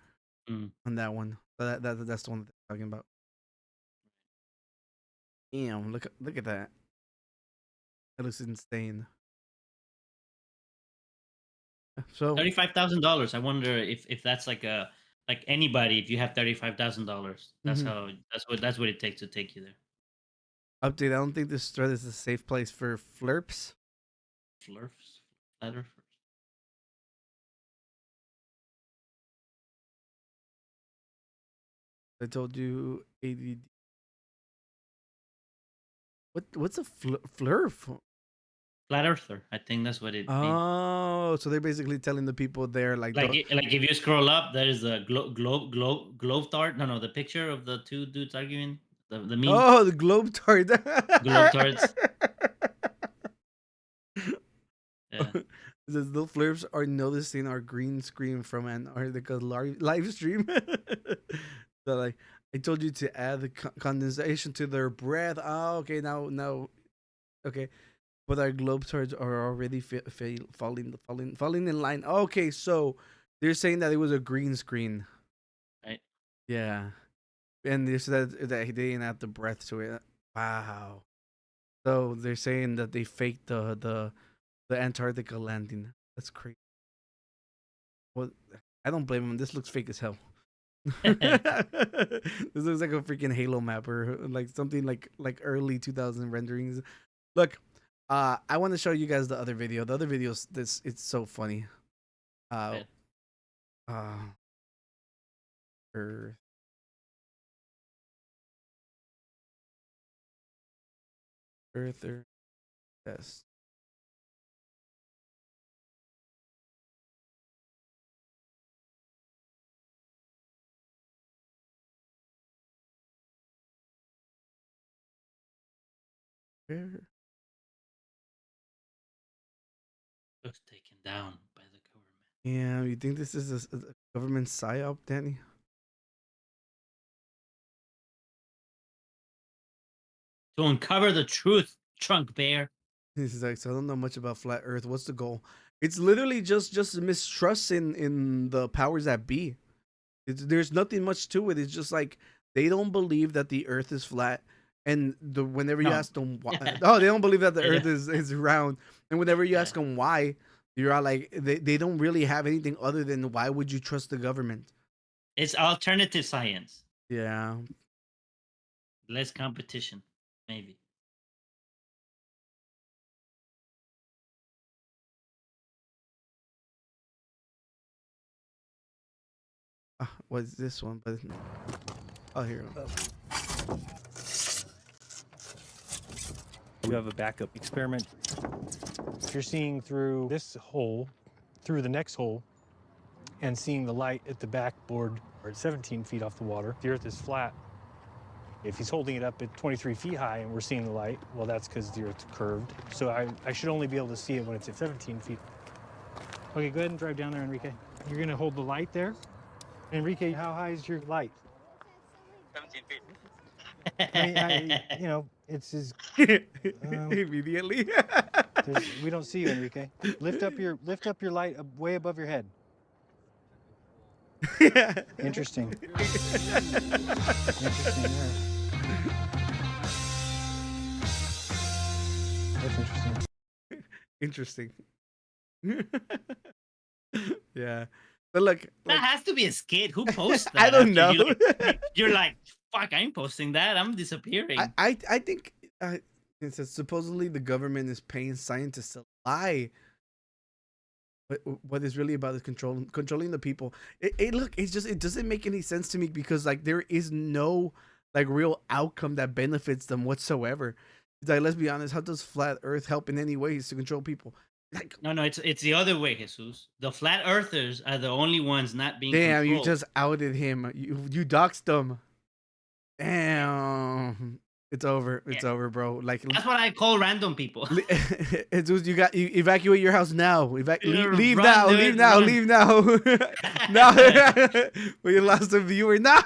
on that one. So that's the one that they're talking about. Damn, look at that. That looks insane. So $35,000. I wonder if that's like anybody. If you have $35,000, that's Mhm. that's what it takes to take you there. Update. I don't think this thread is a safe place for flirps. Flirps, letter. I told you ADD. What's a flurf? Flat earther. I think that's what it means. Oh, so they're basically telling the people there like Like if you scroll up, there's a globe tart. No, the picture of the two dudes arguing. The meme. Oh, the globe tart. Globe tarts. Yeah. Says the flirps are noticing our green screen from Antarctica live stream. So like, I told you to add the condensation to their breath. Oh, okay, now, okay. But our globetrotters are already falling in line. Okay, so they're saying that it was a green screen. Right. Yeah. And they said that they didn't add the breath to it. Wow. So they're saying that they faked the Antarctica landing. That's crazy. Well, I don't blame them. This looks fake as hell. This looks like a freaking Halo map or like something like early 2000 renderings. Look, I want to show you guys the other video. The other videos, it's so funny. Earth. Earther. Yes. Where? Looks taken down by the government. Yeah, you think this is a government psyop, Danny? To uncover the truth, Trunk Bear. He's like, so I don't know much about flat Earth. What's the goal? It's literally just mistrust in the powers that be. There's nothing much to it. It's just like they don't believe that the Earth is flat, and whenever you ask them why, they don't believe that the Earth is round, and whenever you ask them why, you're all like they don't really have anything other than why would you trust the government? It's alternative science. Yeah. Less competition, maybe. What is this one? But oh, here. You have a backup experiment. If you're seeing through this hole, through the next hole, and seeing the light at the backboard or at 17 feet off the water, the Earth is flat. If he's holding it up at 23 feet high and we're seeing the light, well, that's because the Earth's curved. So I should only be able to see it when it's at 17 feet. Okay, go ahead and drive down there, Enrique. You're going to hold the light there. Enrique, how high is your light? 17 feet. You know, it's as immediately. we don't see you, Enrique. Lift up your light way above your head. Interesting. Interesting. That's interesting. Yeah. But look, That has to be a skit. Who posts that? I don't after know. You're like, fuck, I ain't posting that. I'm disappearing. I think it says supposedly the government is paying scientists to lie. But what is really about is controlling the people. It doesn't make any sense to me because like there is no like real outcome that benefits them whatsoever. It's like, let's be honest, how does flat Earth help in any ways to control people? Like, no, it's the other way, Jesus. The flat earthers are the only ones not being damn, controlled. you just outed him. You doxed him. Damn. It's over. It's over, bro. Like that's what I call random people. It's you evacuate your house now. Leave Run, now. dude, Leave now. run. Leave now. No. We lost a viewer now.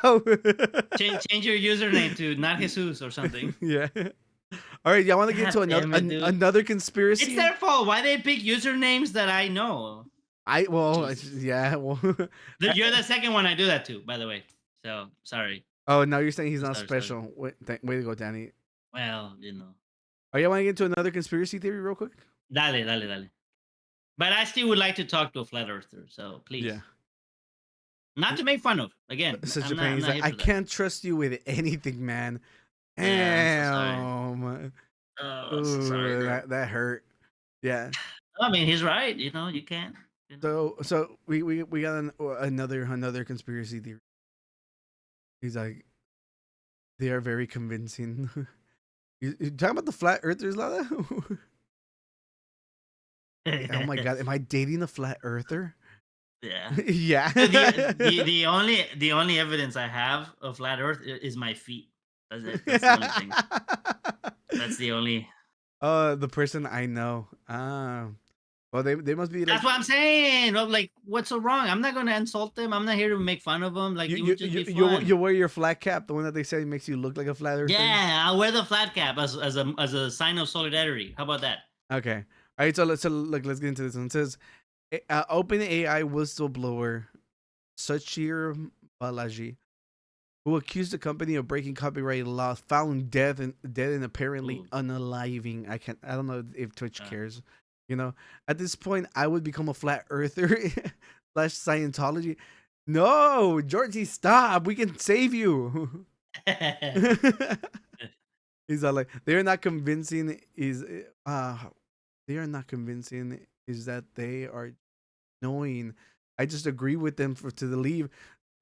change your username to not Jesus or something. Yeah. All right, y'all want to get to God damn it, dude. another conspiracy? It's their fault. Why they pick usernames that I know? Yeah. Well, You're the second one I do that to, by the way. So sorry. oh, now you're saying he's not Sorry. special. Way to go, Danny. Well, you know. Are you want to get to another conspiracy theory real quick? Dale. But I still would like to talk to a flat earther, so please. Yeah. Not to make fun of. Again, Such I'm a pain. not He's like, here I for that. can't trust you with anything, man. Yeah, Damn. I'm so sorry, bro. that hurt. Yeah. I mean, he's right. You know, you can't. So we got another conspiracy theory. He's like, they are very convincing. You talking about the flat earthers, Lada? Oh my god, am I dating a flat earther? Yeah. Yeah. The only evidence I have of flat Earth is my feet. That's it. That's the only thing. That's the only. The person I know. Well, they must be like. That's what I'm saying. I'm like, what's so wrong? I'm not gonna insult them. I'm not here to make fun of them. Like, it would just be fun. You wear your flat cap, the one that they say makes you look like a flat earther. Yeah, I'll wear the flat cap as a sign of solidarity. How about that? Okay. All right. So let's get into this one. It says, OpenAI whistleblower Sachir Balaji, who accused the company of breaking copyright laws, found dead and apparently unaliving. I don't know if Twitch cares. You know, at this point, I would become a flat earther / Scientology. No, Georgie, stop. We can save you. He's all like, they're not convincing. They are not convincing. Is that they are knowing? I just agree with them to the leave.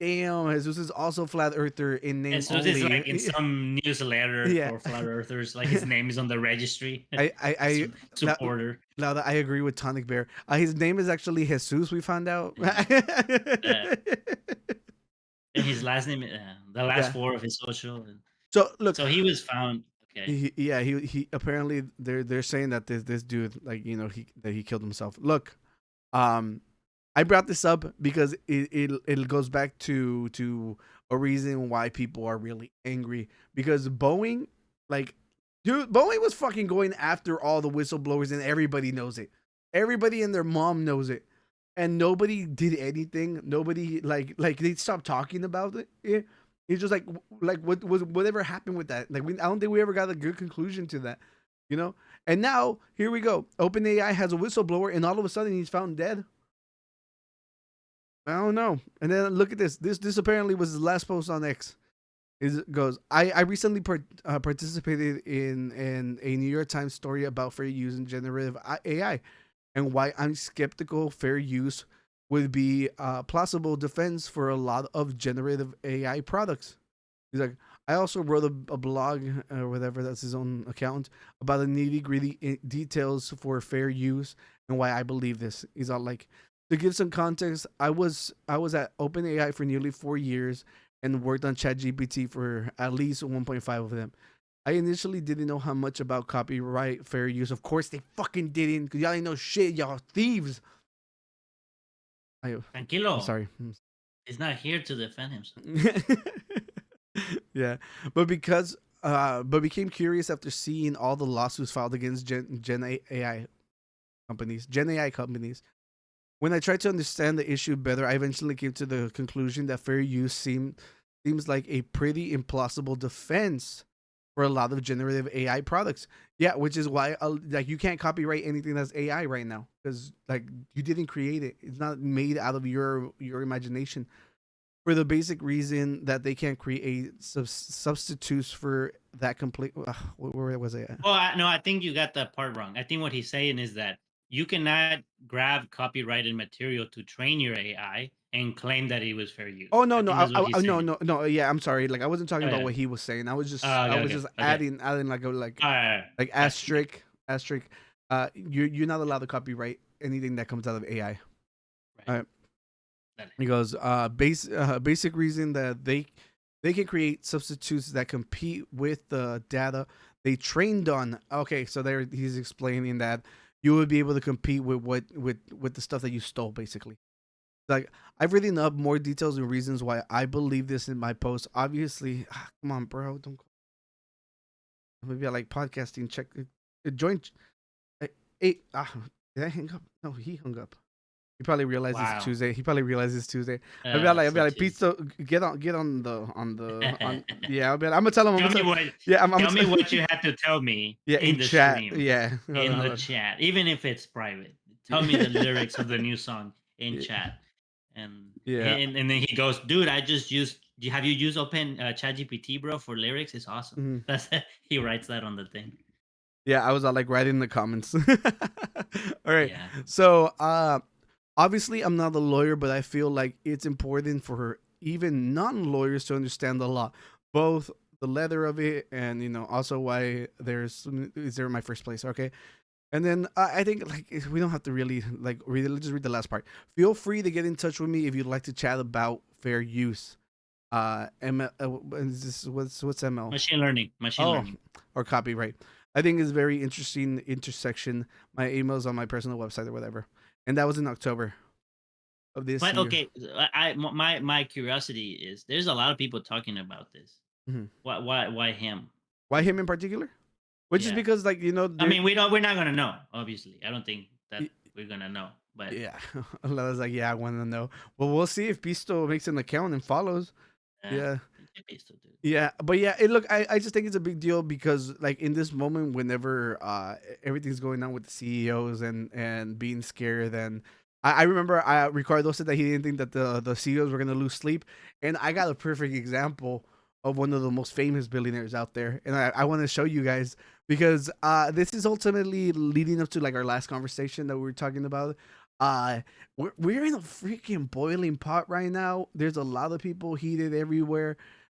Damn, Jesus is also flat earther in name Jesus only. is like in some newsletter Yeah. for flat earthers. Like his name is on the registry. I supporter. Lauda, I agree with Tonic Bear. His name is actually Jesus. We found out. And his last name, the last four of his social. So look, so he was found. Okay. He apparently they're saying that this dude, like, you know, he killed himself. Look, I brought this up because it goes back to a reason why people are really angry, because Boeing, like, dude, Boeing was fucking going after all the whistleblowers and everybody knows it. Everybody and their mom knows it. And nobody did anything. Nobody like they stopped talking about it. Yeah. It's just like whatever happened with that? Like, I don't think we ever got a good conclusion to that, you know? And now here we go. OpenAI has a whistleblower and all of a sudden he's found dead. I don't know. And then look at this. This apparently was his last post on X. It goes, I recently participated in a New York Times story about fair use in generative AI and why I'm skeptical fair use would be a plausible defense for a lot of generative AI products. He's like, I also wrote a blog or whatever, that's his own account, about the nitty gritty details for fair use and why I believe this. He's all like, to give some context, I was at OpenAI for nearly 4 years and worked on ChatGPT for at least 1.5 of them. I initially didn't know how much about copyright fair use. Of course, they fucking didn't, because y'all ain't know shit. Y'all thieves. I'm Tranquilo. sorry. He's not here to defend himself. Yeah, but became curious after seeing all the lawsuits filed against AI companies. Gen AI companies. When I tried to understand the issue better, I eventually came to the conclusion that fair use seems like a pretty implausible defense for a lot of generative AI products. Yeah, which is why like you can't copyright anything that's AI right now because like you didn't create it. It's not made out of your imagination. For the basic reason that they can't create substitutes for that complete. Where was I at? Oh, no, I think you got that part wrong. I think what he's saying is that you cannot grab copyrighted material to train your AI and claim that it was fair use. Oh no, I no, think that's what he's no, saying. no, no. Yeah, I'm sorry. Like I wasn't talking Oh, about yeah. what he was saying. I was Oh, okay, just okay. adding like All right. like asterisk asterisk. You're not allowed to copyright anything that comes out of AI. All right. Because basic reason that they can create substitutes that compete with the data they trained on. Okay, so there he's explaining that you would be able to compete with with the stuff that you stole, basically. Like I've written up more details and reasons why I believe this in my post. Obviously, come on, bro, don't. Maybe I like podcasting. Check join. Hey, did I hang up? No, he hung up. He probably realized it's Wow. Tuesday. He probably realized it's Tuesday. I'll It's be a like, pizza, get on yeah. I'm gonna tell him. Tell me what. Yeah, I'm Tell me gonna what you had to tell me yeah, in in the chat. stream, Yeah, in the hold on. chat, even if it's private. Tell me the lyrics of the new song in chat, and Yeah. and then he goes, "Dude, I just used. Have you used Open ChatGPT, bro, for lyrics? It's awesome." Mhm. That's he writes that on the thing. Yeah, I was like writing in the comments. All right. Yeah. So, obviously, I'm not a lawyer, but I feel like it's important for even non-lawyers to understand the law, both the letter of it and also why is there in my first place. Okay. And then I think like we don't have to really like read it. Let's just read the last part. Feel free to get in touch with me if you'd like to chat about fair use. ML, is this, what's ML? Machine learning. Machine learning. Or copyright. I think it's very interesting intersection. My email's on my personal website or whatever, and that was in October of this But year. okay, my curiosity is there's a lot of people talking about this. Mhm. Why him? Why him in particular? Which is Yeah. because like I mean, we're not gonna know. Obviously, I don't think that we're gonna know. But yeah, I was like, yeah, I want to know. Well, we'll see if Pisto makes an account and follows. Yeah. Yeah, but yeah, look, I just think it's a big deal because like in this moment, whenever everything's going on with the CEOs and being scared, and I remember Ricardo said that he didn't think that the CEOs were gonna lose sleep, and I got a perfect example of one of the most famous billionaires out there, and I want to show you guys because this is ultimately leading up to like our last conversation that we were talking about. We're in a freaking boiling pot right now. There's a lot of people heated everywhere,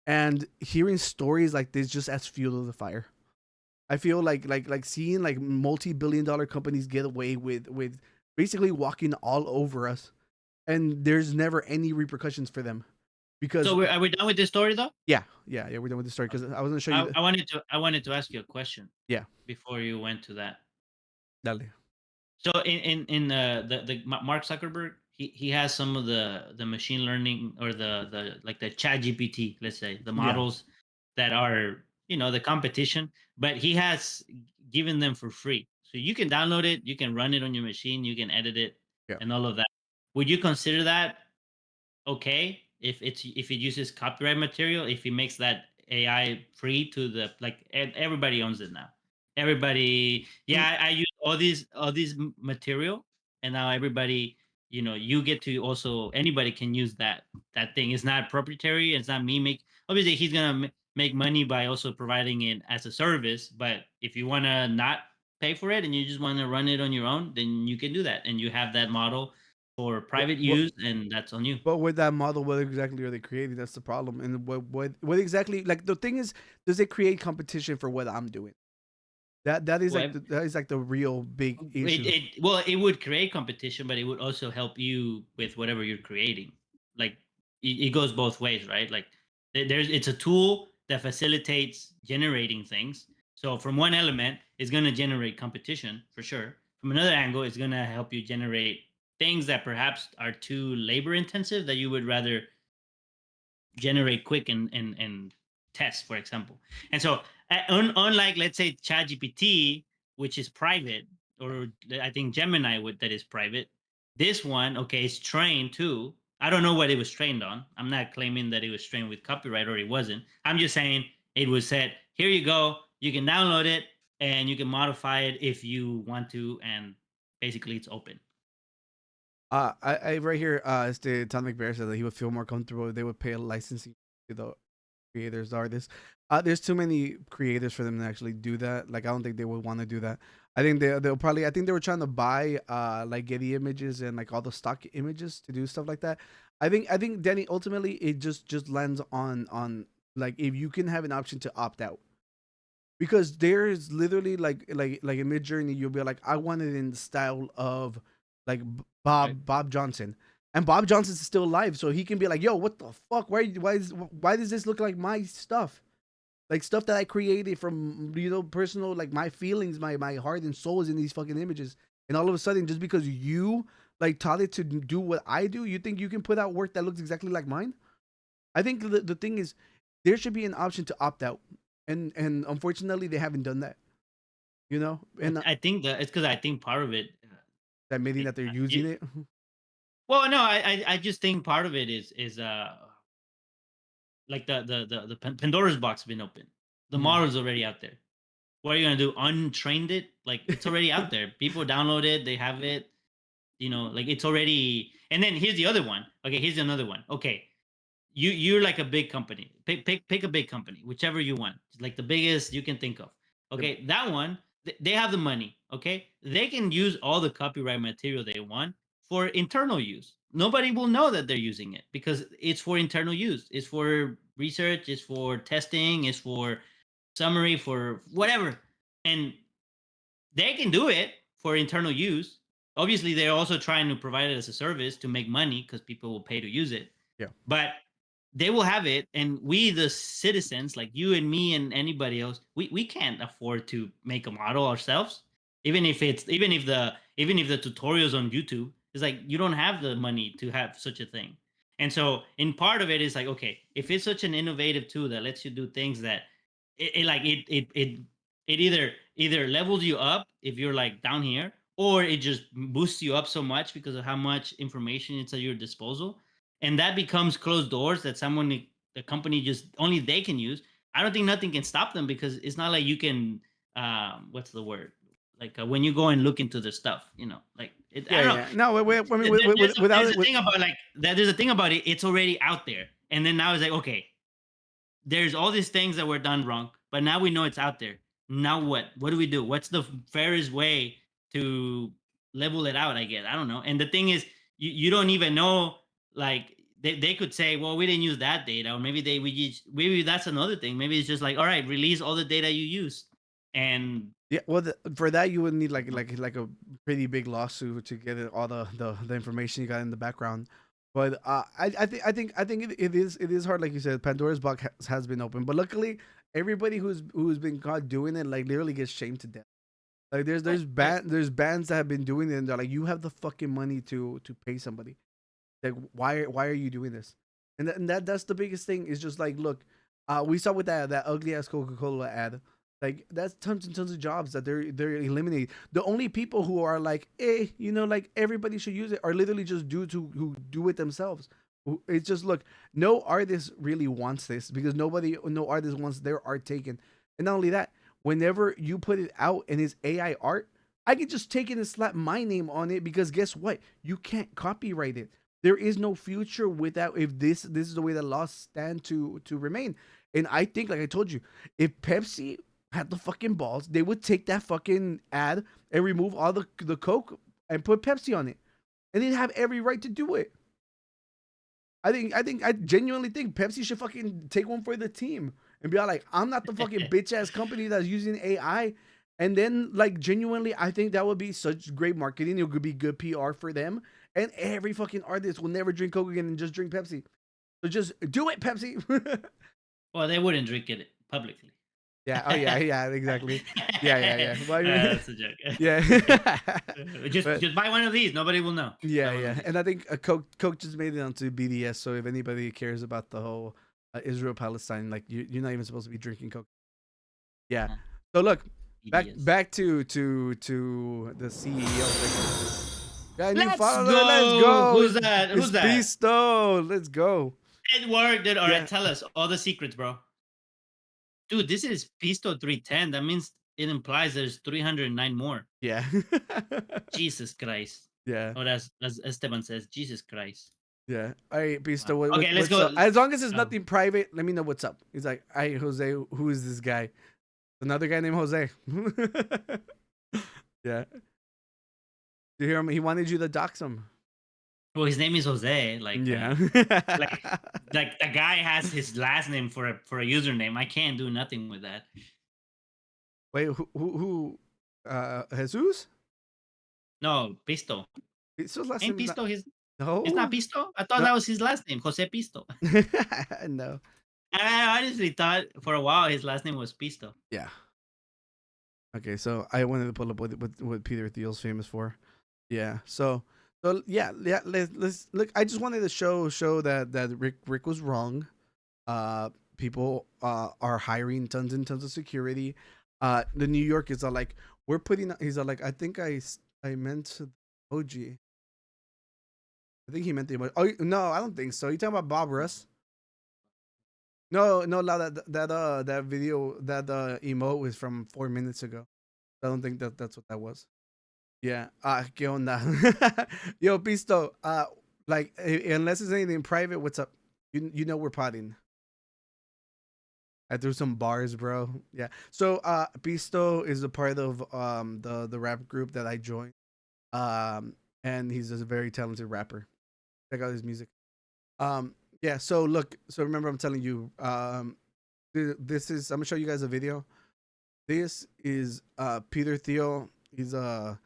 and hearing stories like this just adds fuel to the fire. I feel like seeing like multi-billion-dollar companies get away with basically walking all over us, and there's never any repercussions for them because so are we done with this story though? yeah, we're done with the story because I was gonna show you. I wanted to ask you a question. Yeah. Before you went to that. Dale. So in the Mark Zuckerberg, he has some of the machine learning or the like the Chat GPT, let's say the models that are the competition, but he has given them for free, so you can download it, you can run it on your machine, you can edit it, and all of that. Would you consider that okay if it uses copyright material, if he makes that AI free to the like everybody owns it now. Everybody, I use all these material, and now everybody you get to also, anybody can use that thing. It's not proprietary. It's not me make. Obviously, he's gonna make money by also providing it as a service. But if you want to not pay for it and you just want to run it on your own, then you can do that, and you have that model for private use, and that's on you. But with that model, what exactly are they creating? That's the problem. And what exactly, like, the thing is, does it create competition for what I'm doing? That is Well, like that is like the real big issue. It would create competition, but it would also help you with whatever you're creating. Like it goes both ways, right? Like it's a tool that facilitates generating things. So from one element, it's going to generate competition for sure. From another angle, it's going to help you generate things that perhaps are too labor intensive that you would rather generate quick and test, for example. And so, unlike, let's say, ChatGPT, which is private, or I think Gemini that is private. This one, okay, is trained too. I don't know what it was trained on. I'm not claiming that it was trained with copyright or it wasn't. I'm just saying it was said, here you go, you can download it and you can modify it if you want to, and basically it's open. I right here, este Tom McBair said that he would feel more comfortable if they would pay a licensing to the creators, artists. There's too many creators for them to actually do that. Like, I don't think they would want to do that. I think they'll probably. I think they were trying to buy like Getty images and like all the stock images to do stuff like that. I think Danny, ultimately it just lands on like, if you can have an option to opt out, because there's literally like in Mid Journey, you'll be like, I want it in the style of like Bob Johnson, and Bob Johnson's still alive, so he can be like, yo, what the fuck? Why does this look like my stuff? Like, stuff that I created from, personal, like, my feelings, my heart and soul is in these fucking images, and all of a sudden, just because you like taught it to do what I do, you think you can put out work that looks exactly like mine? I think the thing is, there should be an option to opt out, and unfortunately, they haven't done that. And I think that it's because I think part of it, admitting that they're using it. well, no, I just think part of it is like the Pandora's box been open. The model's already out there. What are you gonna do? Untrained it? Like, it's already out there. People download it, they have it. Like, it's already. And then here's the other one. Okay, here's another one. Okay, you're like a big company. Pick a big company, whichever you want, like the biggest you can think of. Okay, that one, they have the money. Okay, they can use all the copyright material they want for internal use. Nobody will know that they're using it because it's for internal use. It's for research. It's for testing. It's for summary, for whatever. And they can do it for internal use. Obviously, they're also trying to provide it as a service to make money because people will pay to use it. Yeah. But they will have it, and we, the citizens, like you and me and anybody else, we can't afford to make a model ourselves. Even if the tutorials on YouTube is like, you don't have the money to have such a thing. And so, in part of it is like, okay, if it's such an innovative tool that lets you do things that it either levels you up if you're like down here, or it just boosts you up so much because of how much information it's at your disposal, and that becomes closed doors that the company just only they can use. I don't think nothing can stop them, because it's not like you can what's the word, like when you go and look into the stuff, like I don't know. Yeah. No, I mean, There's a thing about like that. There's a thing about it. It's already out there, and then now it's like, okay, there's all these things that were done wrong, but now we know it's out there. Now what? What do we do? What's the fairest way to level it out? I guess I don't know. And the thing is, you don't even know. Like, they could say, well, we didn't use that data, or maybe that's another thing. Maybe it's just like, all right, release all the data you used, and yeah. Well, for that you would need like a pretty big lawsuit to get all the information you got in the background. But I think it is hard, like you said. Pandora's box has been open, but luckily everybody who's been caught doing it, like, literally gets shamed to death. Like, there's bands that have been doing it, and they're like, you have the fucking money to pay somebody. Like, why are you doing this? And that's the biggest thing. Is just like, look, we saw with that ugly ass Coca-Cola ad. Like, that's tons and tons of jobs that they're eliminating. The only people who are like, like, everybody should use it, are literally just dudes who do it themselves. It's just, look, no artist really wants this, because no artist wants their art taken. And not only that, whenever you put it out and it's AI art, I could just take it and slap my name on it because guess what? You can't copyright it. There is no future without if this is the way the laws stand to remain. And I think, like I told you, if Pepsi had the fucking balls, they would take that fucking ad and remove all the Coke and put Pepsi on it, and they'd have every right to do it. I genuinely think Pepsi should fucking take one for the team and be all like, I'm not the fucking bitch ass company that's using AI. And then, like, genuinely, I think that would be such great marketing. It could be good PR for them. And every fucking artist will never drink Coke again and just drink Pepsi. So just do it, Pepsi. Well, they wouldn't drink it publicly. Yeah. Oh, yeah. Yeah. Exactly. Yeah. Well, I mean, That's a joke. yeah. just buy one of these. Nobody will know. Yeah. And I think Coke just made it onto BDS. So if anybody cares about the whole Israel Palestine, like you're not even supposed to be drinking Coke. Yeah. So look, back to the CEO. Let's go. Who's that? It's Who's that? Pisto. Let's go. It worked. All right, tell us all the secrets, bro. Dude, this is Pisto 310. That means it implies there's 309 more. Yeah. Jesus Christ. Yeah. Oh, that's Esteban says. Jesus Christ. Yeah. All right, Pisto. Wow. Okay, let's what's go. Up? As long as it's nothing private, let me know what's up. He's like, "Hey, Jose, who is this guy?" Another guy named Jose. Yeah. You hear him? He wanted you to dox him. Well, his name is Jose. Like, yeah. like the guy has his last name for a username. I can't do nothing with that. Wait, who? Jesus? No, Pisto. Pisto's last Ain't name. Pisto his? No. It's not Pisto. I thought that was his last name, Jose Pisto. No. I honestly thought for a while his last name was Pisto. Yeah. Okay, so I wanted to pull up what Peter Thiel's famous for. Yeah. So yeah. Let's look. I just wanted to show that Rick was wrong. People are hiring tons and tons of security. The New York is like we're putting. He's like I think I meant emoji. I think he meant the emoji. Oh no, I don't think so. You talking about Bob Russ? No, that video, that emote was from 4 minutes ago. I don't think that's what that was. Yeah. ¿Qué onda? Yo, Pisto. Like, unless it's anything private, what's up? You know we're potting. I threw some bars, bro. Yeah. So, Pisto is a part of the rap group that I joined. And he's just a very talented rapper. Check out his music. Yeah, so look, so remember I'm telling you, this is, I'm gonna show you guys a video. This is Peter Thiel. He's a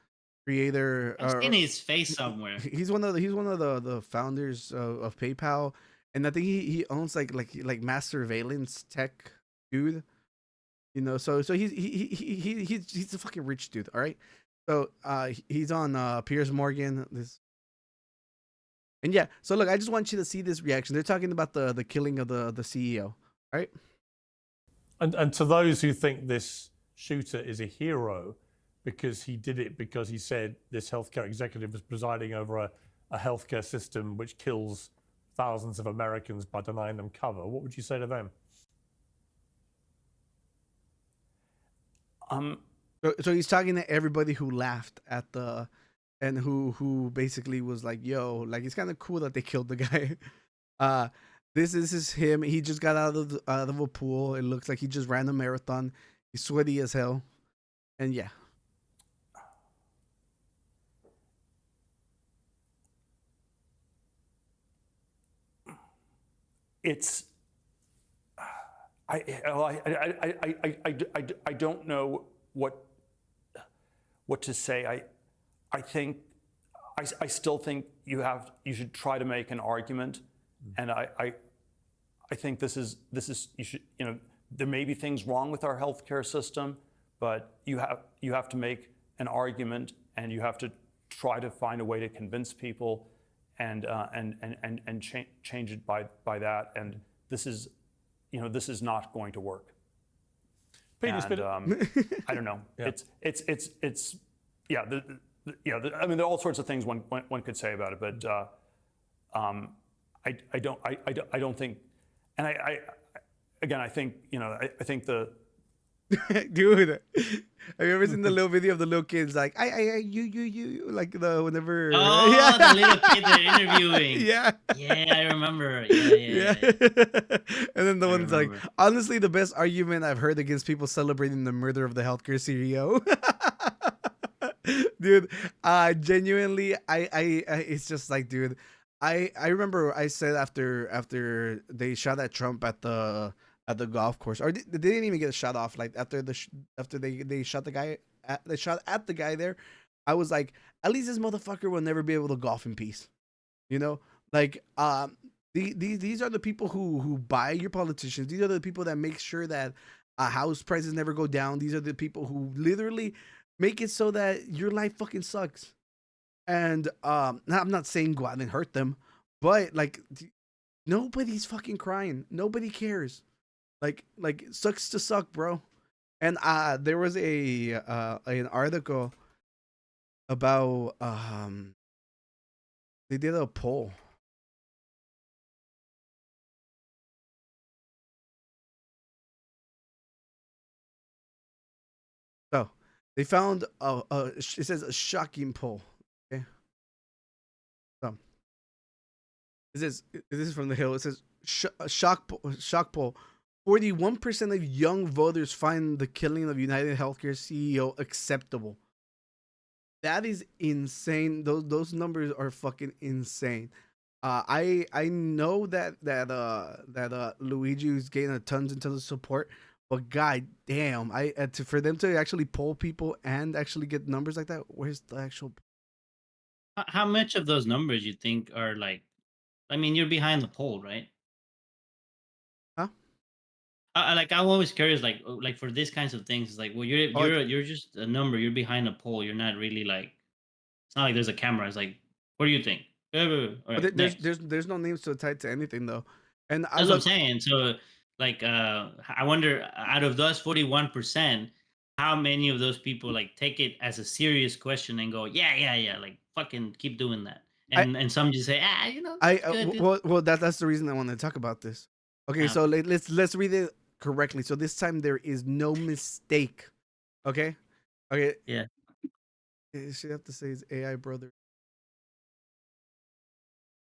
creator. I've seen his face somewhere. He's one of the founders of PayPal, and I think he owns like mass surveillance tech, dude. You know, so he's a fucking rich dude. All right, so he's on Piers Morgan. And yeah, so look, I just want you to see this reaction. They're talking about the killing of the CEO, right? And to those who think this shooter is a hero because he did it because he said this healthcare executive was presiding over a healthcare system which kills thousands of Americans by denying them cover, what would you say to them? So he's talking to everybody who laughed at the. And who basically was like, yo, like it's kind of cool that they killed the guy. This is him. He just got out of a pool. It looks like he just ran a marathon. He's sweaty as hell. And yeah. It's I don't know what to say. I still think you should try to make an argument, and I think this is you should, you know, there may be things wrong with our healthcare system, but you have to make an argument, and you have to try to find a way to convince people and change it by that. And this is not going to work. Peter, I don't know. Yeah. It's yeah. I mean, there are all sorts of things one could say about it, but I don't think, and I think, you know, I think Dude, have you ever seen the little video of the little kids like you like the whenever Oh, the little kid they're interviewing. yeah Yeah, I remember. Yeah. and then the I one's like, remember. honestly, the best argument I've heard against people celebrating the murder of the healthcare CEO. Dude, genuinely, it's just like, dude, I remember I said after they shot at Trump at the golf course, or they didn't even get a shot off. Like after after they shot the guy, they shot at the guy there. I was like, at least this motherfucker will never be able to golf in peace. You know, like these are the people who buy your politicians. These are the people that make sure that house prices never go down. These are the people who literally make it so that your life fucking sucks. And now I'm not saying go out and hurt them, but like nobody's fucking crying. Nobody cares. Like it sucks to suck, bro. And there was a an article about they did a poll. So they found it says a shocking poll. Okay. So this is from the Hill. It says shock poll. 41% of young voters find the killing of United Healthcare CEO acceptable. That is insane. Those numbers are fucking insane. I know that Luigi is getting a tons and tons of support, but god damn, for them to actually poll people and actually get numbers like that, where's the actual? How much of those numbers you think are like? I mean, you're behind the poll, right? Huh? Like I'm always curious, like for these kinds of things, it's like, well, you're just a number. You're behind a poll. You're not really like. It's not like there's a camera. It's like, what do you think? All But right, next. there's no names tied to anything though, and I That's what I'm look. saying. So, like, I wonder, out of those 41%, how many of those people like take it as a serious question and go, yeah, like fucking keep doing that, and some just say, I it's good. well that's the reason I want to talk about this. Okay, so let's read it correctly. So this time there is no mistake. Okay, Yeah. She have to say it's AI brother.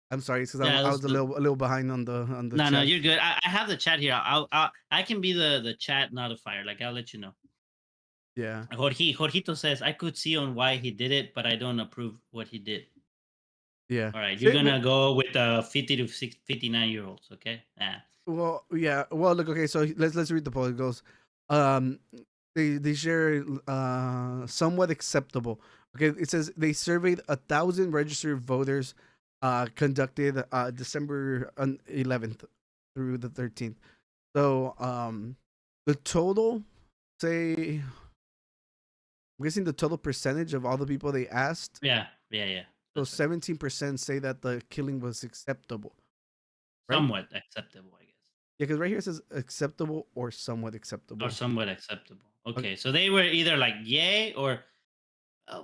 I'm sorry, because Yeah, I was a little behind on the No, chat. you're good. I have the chat here. I can be the chat notifier. Like I'll let you know. Yeah. Jorgito says I could see on why he did it, but I don't approve what he did. Yeah. All right, you're gonna go with the 50 to 59-year-olds, okay? Well, yeah. Well, look. Okay, so let's read the poll. It goes, um, they share somewhat acceptable. Okay, it says they surveyed 1,000 registered voters, conducted December 11th through the 13th. So the total, say, I'm guessing the total percentage of all the people they asked. Yeah. So 17% say that the killing was acceptable. Right? Somewhat acceptable, I guess. Yeah, because right here it says acceptable or somewhat acceptable. Or somewhat acceptable. Okay, so they were either like yay or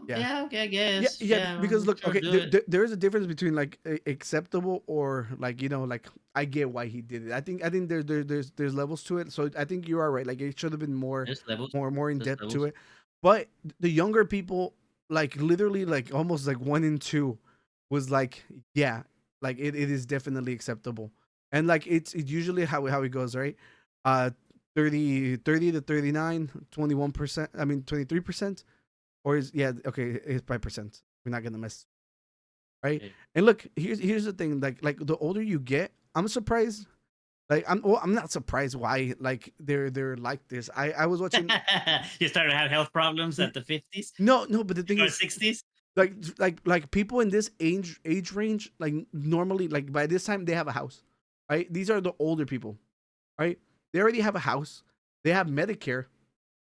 yeah, okay, I guess. Yeah, because look, sure, okay, there is a difference between like acceptable or like like I get why he did it. I think there's levels to it. So I think you are right. Like it should have been more in depth to it. But the younger people, like literally, like almost like 1 in 2, was like, yeah, like it is definitely acceptable. And like it's usually how it goes, right? 30 to 39, 21%. I mean 23%. Or is okay, it's by percent. We're not gonna mess, right? Okay. And look, here's the thing, like the older you get, I'm surprised. Like I'm not surprised why like they're like this. I was watching. You started to have health problems at the 50s. No, but the thing is 60s. Like people in this age range, like normally, like by this time they have a house, right? These are the older people, right? They already have a house. They have Medicare.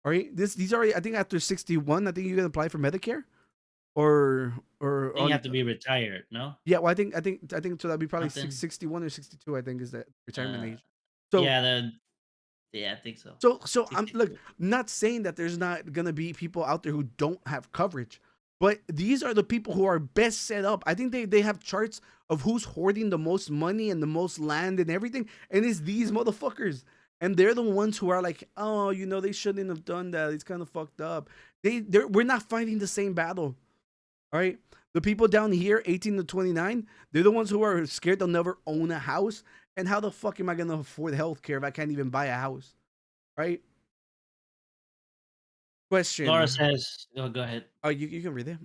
All right, these are, I think after 61, I think you can apply for Medicare, or you have to be retired, no? Yeah, well, I think so. That'd be probably 61 or 62. I think is the retirement age. So yeah, I think so. So I'm not saying that there's not gonna be people out there who don't have coverage, but these are the people who are best set up. I think they have charts of who's hoarding the most money and the most land and everything, and it's these motherfuckers. and they're the ones who are like, oh, you know, they shouldn't have done that. It's kind of fucked up. We're not fighting the same battle. All right. The people down here, 18 to 29, they're the ones who are scared they'll never own a house. And how the fuck am I going to afford healthcare if I can't even buy a house? Right? Question. Laura says, oh, go ahead. Oh, you can read it.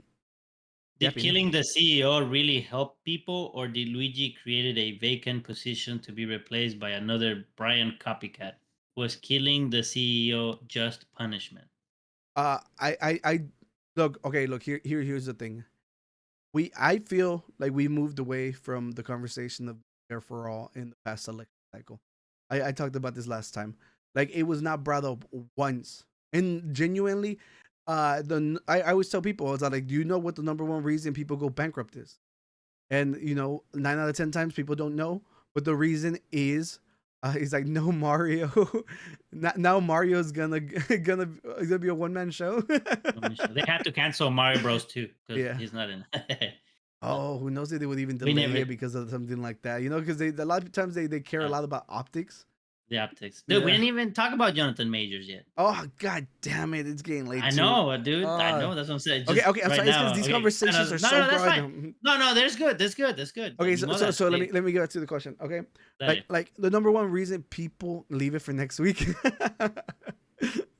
Did killing the CEO really help people, or did Luigi created a vacant position to be replaced by another Brian copycat? Was killing the CEO just punishment? I look, okay, look, here's the thing. I feel like we moved away from the conversation of Care for All in the past election cycle. I talked about this last time. Like, it was not brought up once. And genuinely, I always tell people, I was like, do you know what the number one reason people go bankrupt is? And, you know, 9 out of 10 times people don't know. But the reason is, he's like, no Mario. Now Mario's gonna be a one-man show. They had to cancel Mario Bros. 2 because Yeah. he's not in. Oh, who knows if they would even We delay never- it because of something like that, you know? Because a lot of times they care a lot about optics. The optics. Dude, we Yeah. didn't even talk about Jonathan Majors yet. Oh, god damn it! It's getting late. I too. know, dude. I know. That's what I'm saying. Okay, Just okay. I'm right sorry. It's now. because these Okay. conversations No, are no, so no, that's good. fine. No, that's good. That's good. That's good. Okay, You know that. let me get back to the question. Okay, Dale. like the number one reason people leave it for next week.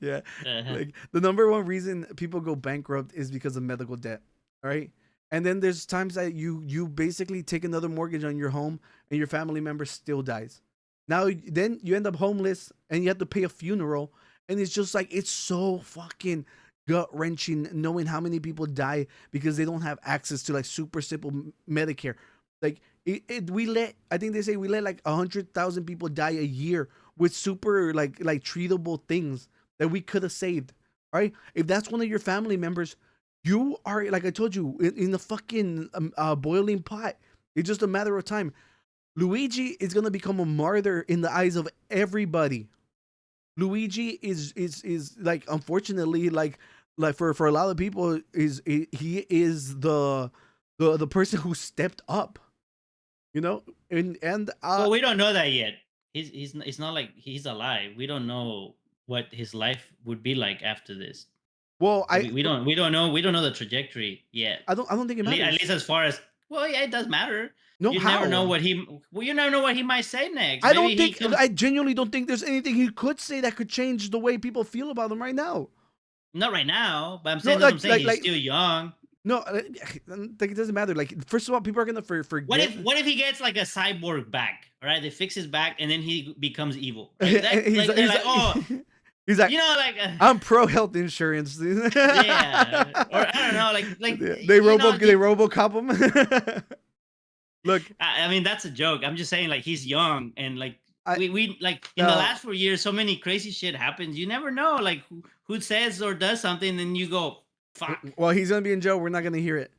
Yeah, Uh-huh. like the number one reason people go bankrupt is because of medical debt. All right, and then there's times that you basically take another mortgage on your home and your family member still dies. Now then you end up homeless and you have to pay a funeral, and it's just like it's so fucking gut wrenching knowing how many people die because they don't have access to like super simple Medicare. Like I think they say we let like 100,000 people die a year with super like treatable things that we could have saved. Right? If that's one of your family members, you are, like I told you, in the fucking boiling pot. It's just a matter of time. Luigi is gonna become a martyr in the eyes of everybody. Luigi is like, unfortunately, like for a lot of people, he is the person who stepped up. You know, and well, we don't know that yet. It's not like he's alive. We don't know what his life would be like after this. well, We don't know the trajectory yet. I don't think it matters. At least as far as, well, yeah, it does matter. No, you how? never know what you never know what he might say next. I don't Maybe he think I genuinely don't think there's anything he could say that could change the way people feel about him right now. not right now, but I'm No, saying, like- I'm saying like- he's still young. No, like, it doesn't matter. Like, first of all, people are gonna forget. What if he gets like a cyborg back? All right, they fix his back and then he becomes evil. He's They're like, oh, he's like, you know, like I'm pro health insurance. yeah, or I don't know, like they RoboCop him. Look, I mean, that's a joke. I'm just saying, like, he's young and like we like in No. the last 4 years, so many crazy shit happens. You never know, like who says or does something, and you go, fuck. well, he's gonna be in jail. We're not gonna hear it.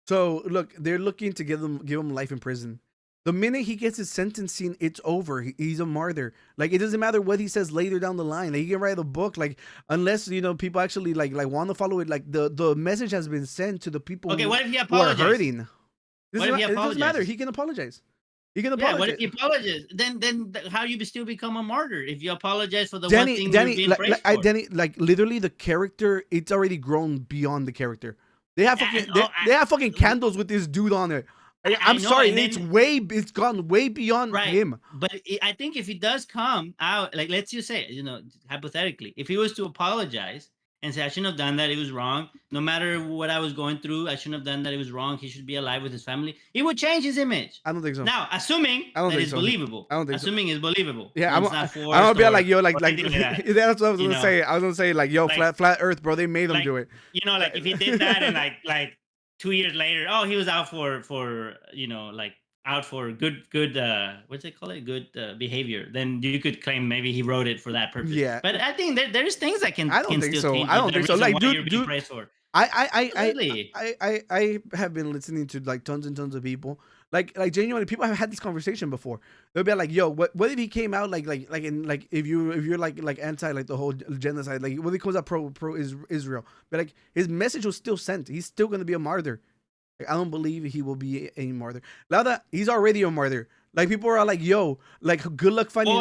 So look, they're looking to give him life in prison. The minute he gets his sentencing, it's over. He's a martyr. Like, it doesn't matter what he says later down the line. Like, he can write a book. Like, unless, you know, people actually like want to follow it. Like, the message has been sent to the people. Okay, what if he who are apologizes? hurting? What if he It doesn't matter. apologizes? He can apologize. He can Yeah, apologize. what if he apologizes? Then how you still become a martyr if you apologize for the one Danny, thing Danny, you're being like, praised like, for? Danny, like literally, the character, it's already grown beyond the character. They have fucking, they have fucking candles with this dude on it. I'm know, sorry, and it's gone way beyond him. But I think if he does come out, like, let's just say, you know, hypothetically, if he was to apologize and say, I shouldn't have done that, it was wrong. No matter what I was going through, I shouldn't have done that, it was wrong. He should be alive with his family. It would change his image. I don't think so. Now, assuming I don't that think it's so. believable. I don't think so. Assuming it's believable. Yeah, and I'm it's not gonna be forced like, yo, or like anything like that. that's what I was You gonna know? say. I was gonna say, like, yo, Like- flat Earth, bro. They made him like, do it. You know, like if he did that and like 2 years later, oh, he was out for you know, like out for good what's it called, good behavior, then you could claim maybe he wrote it for that purpose. Yeah. But I think there's things that can I don't can think still so. change I don't the think so. reason Like, why dude, you're being dude, praised for. I Absolutely. I have been listening to like tons and tons of people. Like genuinely, people have had this conversation before. They'll be like, "Yo, what if he came out like if you're like anti like the whole genocide, like what if he comes out pro Israel, but like his message was still sent. He's still gonna be a martyr, Like, I don't believe he will be a martyr. Now that he's already a martyr. Like people are like, yo, like good luck finding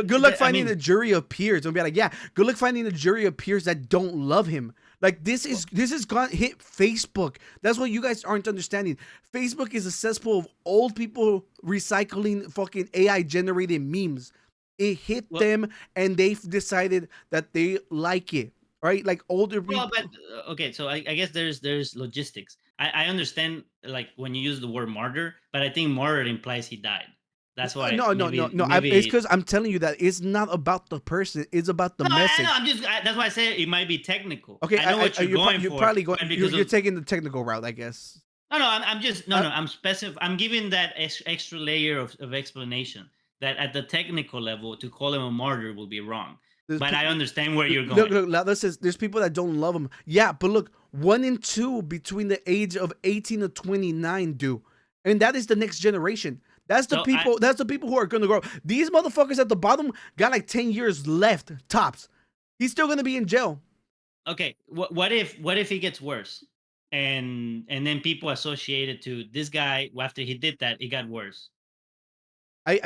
good luck finding a jury of peers. They'll be like, yeah, good luck finding a jury of peers that don't love him. Like this is gone hit Facebook. That's what you guys aren't understanding. Facebook is a cesspool of old people recycling fucking AI generated memes. It hit them and they've decided that they like it. Right? Like older people. Well, but okay, so I guess there's logistics. I understand like when you use the word martyr, but I think martyr implies he died. That's why. No. It's because I'm telling you that it's not about the person. It's about the message. I know. That's why I say it might be technical. Okay, I know what you're going you're for. Probably going. You're taking the technical route, I guess. No. I'm just I'm specific. I'm giving that extra layer of explanation that at the technical level to call him a martyr will be wrong. But I understand where you're going. Look, now this is, there's people that don't love him. Yeah, but look, 1 in 2 between the age of 18 to 29 do. And that is the next generation. That's the people. That's the people who are going to grow. These motherfuckers at the bottom got like 10 years left, tops. He's still going to be in jail. Okay, what if he gets worse? And then people associated to this guy, after he did that, it got worse. I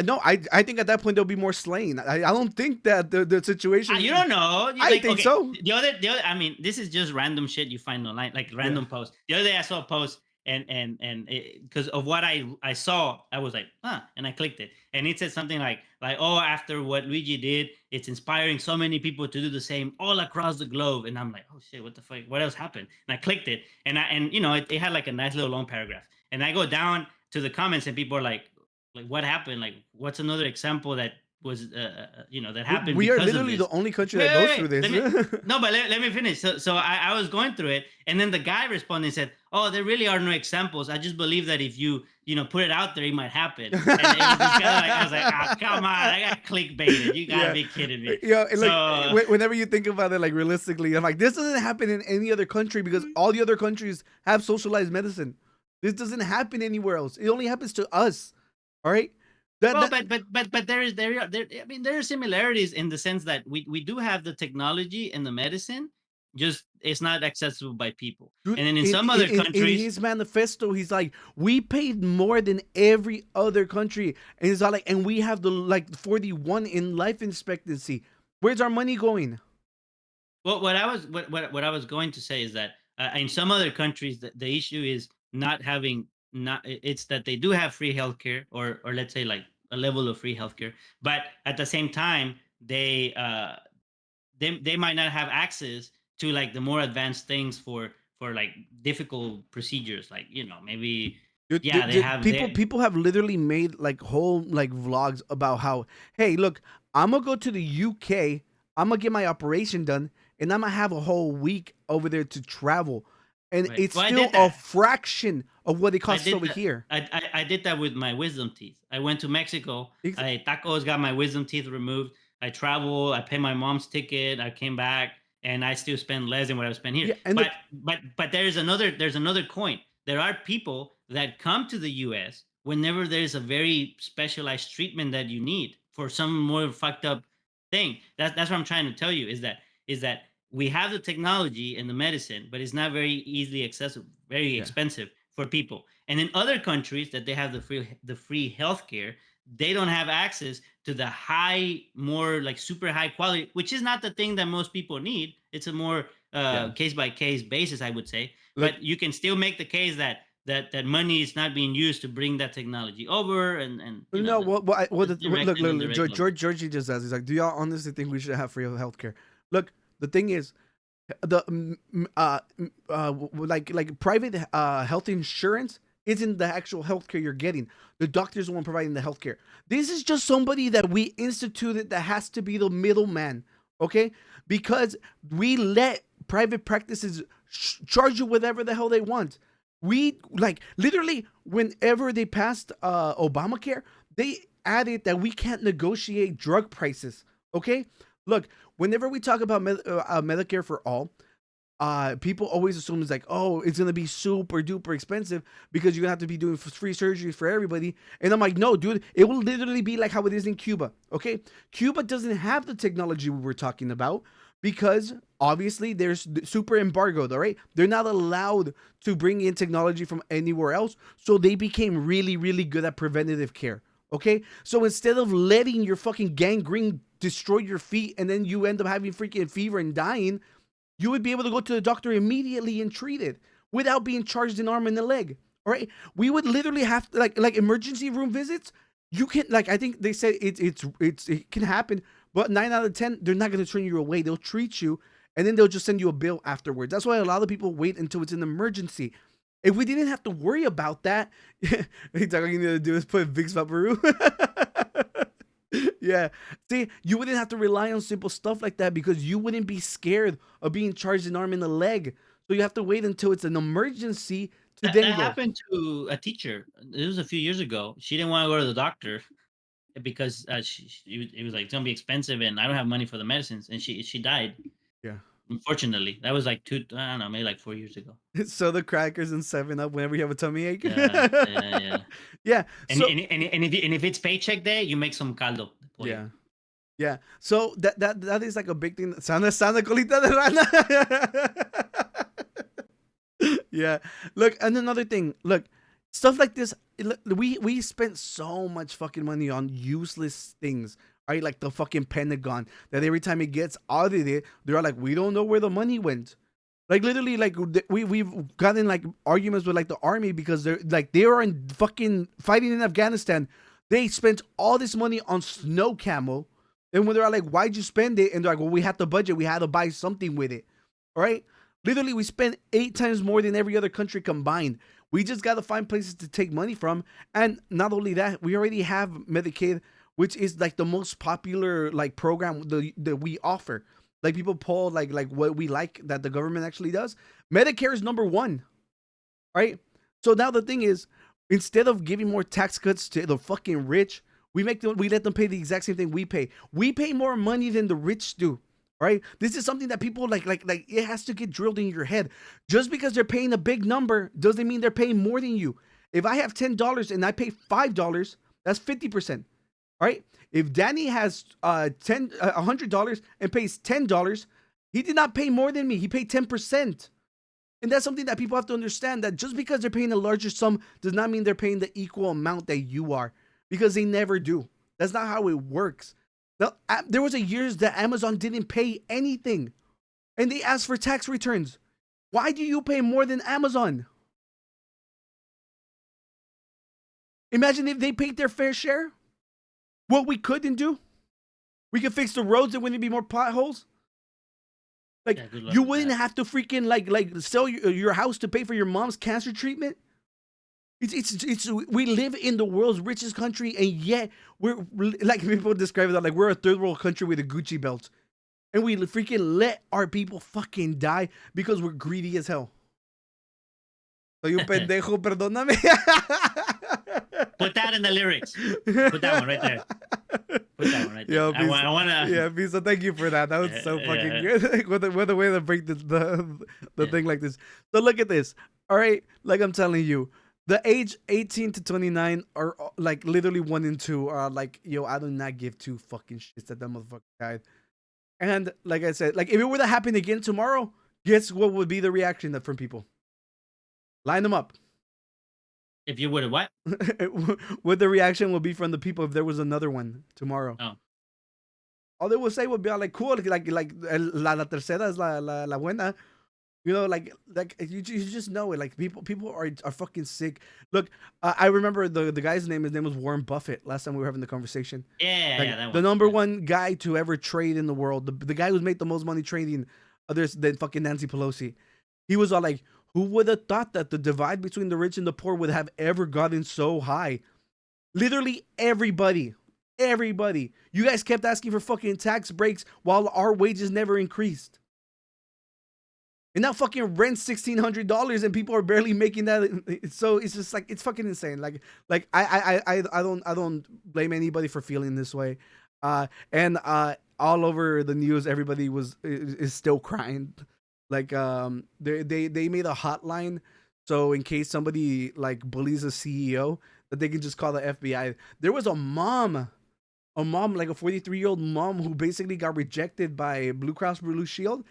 think at that point there'll be more slain. I don't think that the situation. You don't know. I think so. The other. I mean, this is just random shit you find online, like random posts. The other day I saw a post, and because of what I saw, I was like, and I clicked it, and it said something like, oh, after what Luigi did, it's inspiring so many people to do the same all across the globe, and I'm like, oh shit, what the fuck? What else happened? And I clicked it, and it had like a nice little long paragraph, and I go down to the comments, and people are like what happened? Like, what's another example that was, that happened? We are literally the only country that goes through this. No, but let me finish. So I was going through it, and then the guy responded and said, "Oh, there really are no examples. I just believe that if you put it out there, it might happen." And it was just I was like, come on, I got clickbaited. You gotta be kidding me. Yeah, and like whenever you think about it, like realistically, I'm like, this doesn't happen in any other country because all the other countries have socialized medicine. This doesn't happen anywhere else. It only happens to us. All right. But there are similarities in the sense that we do have the technology and the medicine, just it's not accessible by people. Dude, and then in some other countries, in his manifesto, he's like, we paid more than every other country, and he's like, and we have the 41 in life expectancy. Where's our money going? Well, what I was going to say is that in some other countries, the issue is not having. It's that they do have free healthcare, or let's say like a level of free healthcare, but at the same time they might not have access to like the more advanced things for like difficult procedures, like maybe people have literally made like whole like vlogs about how, hey, look, I'm gonna go to the UK, I'm gonna get my operation done, and I'm gonna have a whole week over there to travel. And right. It's still a fraction of what it costs over here. I did that with my wisdom teeth. I went to Mexico. Tacos got my wisdom teeth removed. I traveled. I paid my mom's ticket. I came back, and I still spend less than what I spent here. Yeah, but there's another coin. There are people that come to the U.S. whenever there's a very specialized treatment that you need for some more fucked up thing. That's what I'm trying to tell you. Is that we have the technology and the medicine, but it's not very easily accessible, very expensive for people. And in other countries that they have the free healthcare, they don't have access to the more like super high quality, which is not the thing that most people need. It's a more case by case basis, I would say. But you can still make the case that money is not being used to bring that technology over, Georgie just asked, he's like, do y'all honestly think we should have free healthcare? Look, the thing is, like private health insurance isn't the actual healthcare you're getting. The doctor's the one providing the healthcare. This is just somebody that we instituted that has to be the middleman, okay? Because we let private practices charge you whatever the hell they want. We like literally whenever they passed Obamacare, they added that we can't negotiate drug prices, okay? Look, whenever we talk about Medicare for all, people always assume it's like, oh, it's going to be super duper expensive because you're going to have to be doing free surgeries for everybody. And I'm like, no, dude, it will literally be like how it is in Cuba, okay? Cuba doesn't have the technology we were talking about because obviously they're super embargoed, all right? They're not allowed to bring in technology from anywhere else, so they became really, really good at preventative care, okay? So instead of letting your fucking gangrene destroy your feet and then you end up having freaking fever and dying, you would be able to go to the doctor immediately and treat it without being charged an arm and a leg, all right? We would literally have to, like emergency room visits. You can, like, I think they said it can happen, but 9 out of 10, they're not going to turn you away. They'll treat you, and then they'll just send you a bill afterwards. That's why a lot of people wait until it's an emergency. If we didn't have to worry about that, all you need to do is put Vicks Vaporub. Yeah. See, you wouldn't have to rely on simple stuff like that because you wouldn't be scared of being charged an arm and a leg. So you have to wait until it's an emergency to then That go. happened to a teacher. It was a few years ago. She didn't want to go to the doctor because it was like, it's gonna be expensive, and I don't have money for the medicines, and she died. Yeah. Unfortunately, that was like I don't know, maybe like 4 years ago. So the crackers and 7-Up whenever you have a tummy ache. Yeah. Yeah. And, So, if it's paycheck day, you make some caldo. de pollo. yeah. Yeah. So that is like a big thing. Sana colita de rana. Yeah. Look, and another thing. Look, stuff like this. We spent so much fucking money on useless things. Right? Like the fucking Pentagon. That every time it gets audited, they're like, we don't know where the money went. Like literally, like we've gotten like arguments with like the army because they are in fucking fighting in Afghanistan. They spent all this money on snow camel. And when they're like, why'd you spend it? And they're like, well, we had the budget. We had to buy something with it. All right. Literally, we spent 8 times more than every other country combined. We just got to find places to take money from. And not only that, we already have Medicaid, which is like the most popular like program that we offer. Like people poll like what we like that the government actually does. Medicare is number 1. Right? So now the thing is, instead of giving more tax cuts to the fucking rich, we let them pay the exact same thing we pay. We pay more money than the rich do. Right? This is something that people like it has to get drilled in your head. Just because they're paying a big number doesn't mean they're paying more than you. If I have $10 and I pay $5, that's 50%. Right? If Danny has $100 and pays $10, he did not pay more than me. He paid 10%. And that's something that people have to understand, that just because they're paying a larger sum does not mean they're paying the equal amount that you are, because they never do. That's not how it works. Now, there was a years that Amazon didn't pay anything and they asked for tax returns. Why do you pay more than Amazon? Imagine if they paid their fair share. What we couldn't do. We could fix the roads. There wouldn't be more potholes. Like, you wouldn't have to freaking like sell your house to pay for your mom's cancer treatment. It's we live in the world's richest country, and yet we're like, people describe it like we're a third world country with a Gucci belt, and we freaking let our people fucking die because we're greedy as hell. Soy un pendejo, perdóname. Put that in the lyrics. Put that one right there. Put that one right there. Yo, I want to. Yeah, Pisa, thank you for that. That was so fucking good. What a way to break the thing like this. So look at this. All right, like I'm telling you, the age 18 to 29 are like literally 1 and 2 are like, yo, I do not give 2 fucking shits that motherfucker died. And like I said, like if it were to happen again tomorrow, guess what would be the reaction from people? Line them up. If you would have what? What the reaction will be from the people if there was another one tomorrow. Oh. All they would say would be like, cool, like la tercera es la buena. You know, like you just know it. Like people are fucking sick. Look, I remember the guy's name. His name was Warren Buffett. Last time we were having the conversation. Yeah, like, yeah. That the number 1 guy to ever trade in the world. The guy who's made the most money trading others than fucking Nancy Pelosi. He was all like, who would have thought that the divide between the rich and the poor would have ever gotten so high? Literally everybody. You guys kept asking for fucking tax breaks while our wages never increased. And now fucking rent's $1,600 and people are barely making that. So it's just like, it's fucking insane. Like I don't blame anybody for feeling this way. And all over the news, everybody is still crying. Like they made a hotline, so in case somebody like bullies a CEO, that they can just call the FBI. There was a mom a mom, like a 43-year-old mom who basically got rejected by Blue Cross Blue Shield.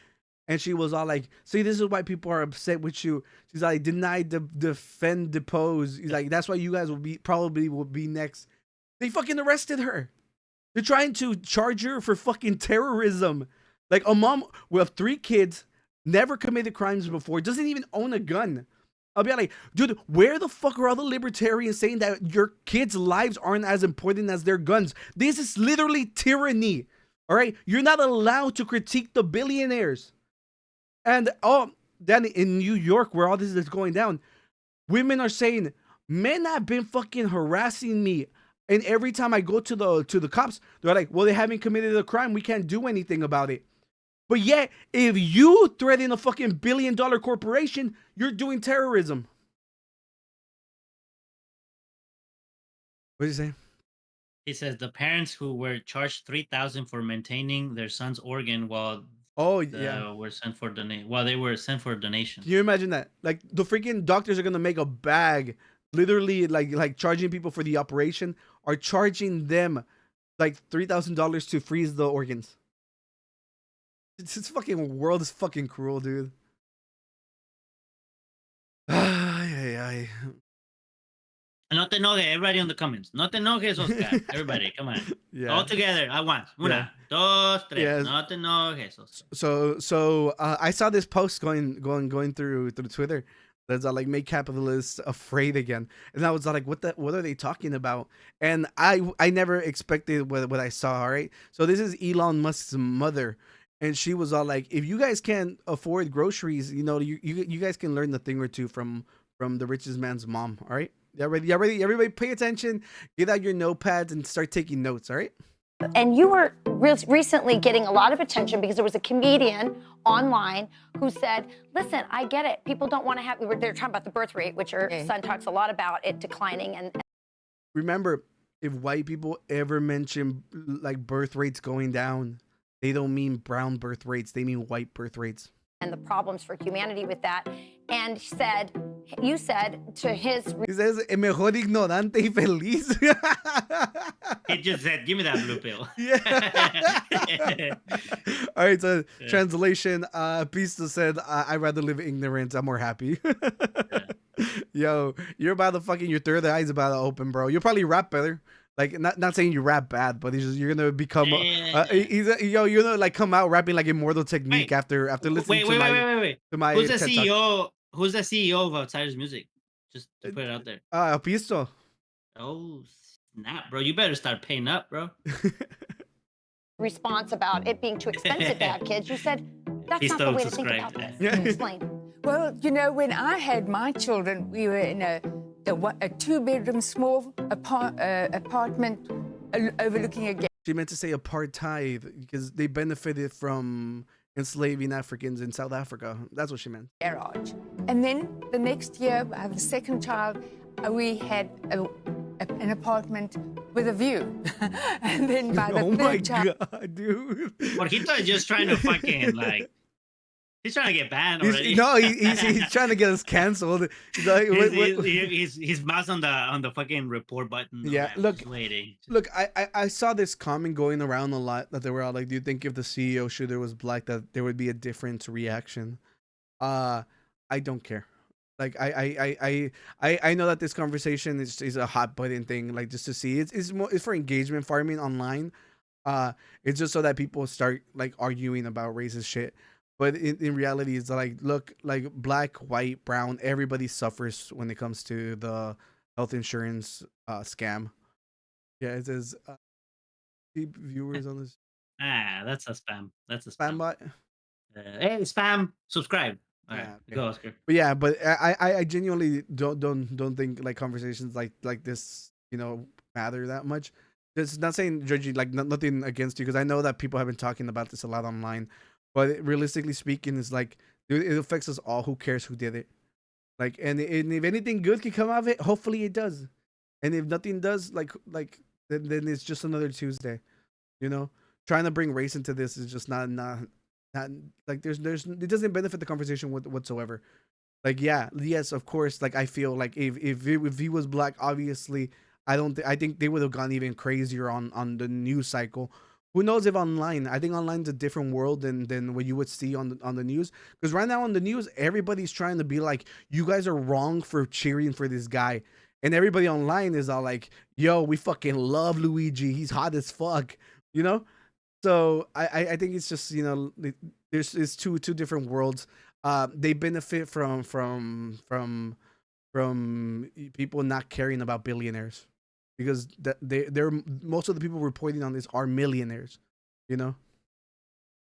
And she was all like, see, this is why people are upset with you. She's like, deny, defend, depose. He's like, that's why you guys probably will be next. They fucking arrested her. They're trying to charge her for fucking terrorism. Like a mom with 3 kids, never committed crimes before, doesn't even own a gun. I'll be like, dude, where the fuck are all the libertarians saying that your kids' lives aren't as important as their guns? This is literally tyranny. All right? You're not allowed to critique the billionaires. And then in New York, where all this is going down, women are saying, men have been fucking harassing me. And every time I go to the cops, they're like, well, they haven't committed a crime. We can't do anything about it. But yet, if you threaten a fucking billion-dollar corporation, you're doing terrorism. What did you say? He says the parents who were charged $3,000 for maintaining their son's organ while were sent for they were sent for donation. Can you imagine that? Like the freaking doctors are gonna make a bag, literally like charging people for the operation, are charging them like $3,000 to freeze the organs. This fucking world is fucking cruel, dude. Ay. No te enojes, everybody in the comments. No te enojes, Oscar. Everybody, come on. Yeah. All together at once. Una, dos, tres. Yes. No te enojes, Oscar. So I saw this post going through Twitter. That's like, make capitalists afraid again, and I was like, what are they talking about? And I never expected what I saw. All right, so this is Elon Musk's mother, and she was all like, if you guys can't afford groceries, you know, you guys can learn a thing or two from the richest man's mom. All right, y'all ready? Everybody, pay attention. Get out your notepads and start taking notes. All right. And you were recently getting a lot of attention because there was a comedian online who said, listen, I get it. People don't want to have, they're talking about the birth rate, which your son talks a lot about, it declining. And remember, if white people ever mention like birth rates going down, they don't mean brown birth rates. They mean white birth rates. And the problems for humanity with that. And you said to his... He says, mejor ignorante y feliz. He just said, give me that blue pill. Yeah. All right, so translation, Pista said, I'd rather live ignorant. I'm more happy. Yo, you're about to fucking, your third eye's about to open, bro. You'll probably rap better. Like, not saying you rap bad, but you're gonna become you're gonna like come out rapping like Immortal Technique after listening to my Who's the TED CEO? Talk. Who's the CEO of Outsiders Music? Just to put it out there. Pisto. Oh snap, bro! You better start paying up, bro. Response about it being too expensive to have kids. You said that's not the way to think about this. Yeah. Explain. Well, you know, when I had my children, we were in a 2-bedroom small apartment overlooking a gate. She meant to say apartheid because they benefited from enslaving Africans in South Africa. That's what she meant. Garage. And then the next year, I have the second child, we had an apartment with a view. And then by the third child... God, dude. Jorgito is just trying to fucking like... He's trying to get banned already. He's trying to get us canceled. He's like, he's mouse on the fucking report button. Yeah, look, waiting. Look, I saw this comment going around a lot that they were all like, "Do you think if the CEO shooter was black, that there would be a different reaction?" I don't care. Like I know that this conversation is a hot button thing. Like just to see, it's for engagement farming online. It's just so that people start like arguing about racist shit. But in reality, it's like, look, like black, white, brown, everybody suffers when it comes to the health insurance scam. Yeah, it says keep viewers on this. That's a spam. That's a spam bot. Hey, spam, subscribe. All right, okay. Go, Oscar. But yeah, but I genuinely don't think like conversations like this, you know, matter that much. It's not saying, Georgie, like nothing against you, because I know that people have been talking about this a lot online. But realistically speaking, it's like, dude, it affects us all. Who cares who did it? Like, and if anything good can come out of it, hopefully it does. And if nothing does, then it's just another Tuesday. You know, trying to bring race into this is just not like there's it doesn't benefit the conversation whatsoever. Like, yeah, yes, of course. Like, I feel like if he was black, obviously, I think they would have gone even crazier on the news cycle. Who knows if online? I think online's a different world than what you would see on the news. Because right now on the news, everybody's trying to be like, you guys are wrong for cheering for this guy, and everybody online is all like, yo, we fucking love Luigi. He's hot as fuck, you know. So I think it's just, you know, there's it's two different worlds. They benefit from people not caring about billionaires, because they're most of the people reporting on this are millionaires, you know.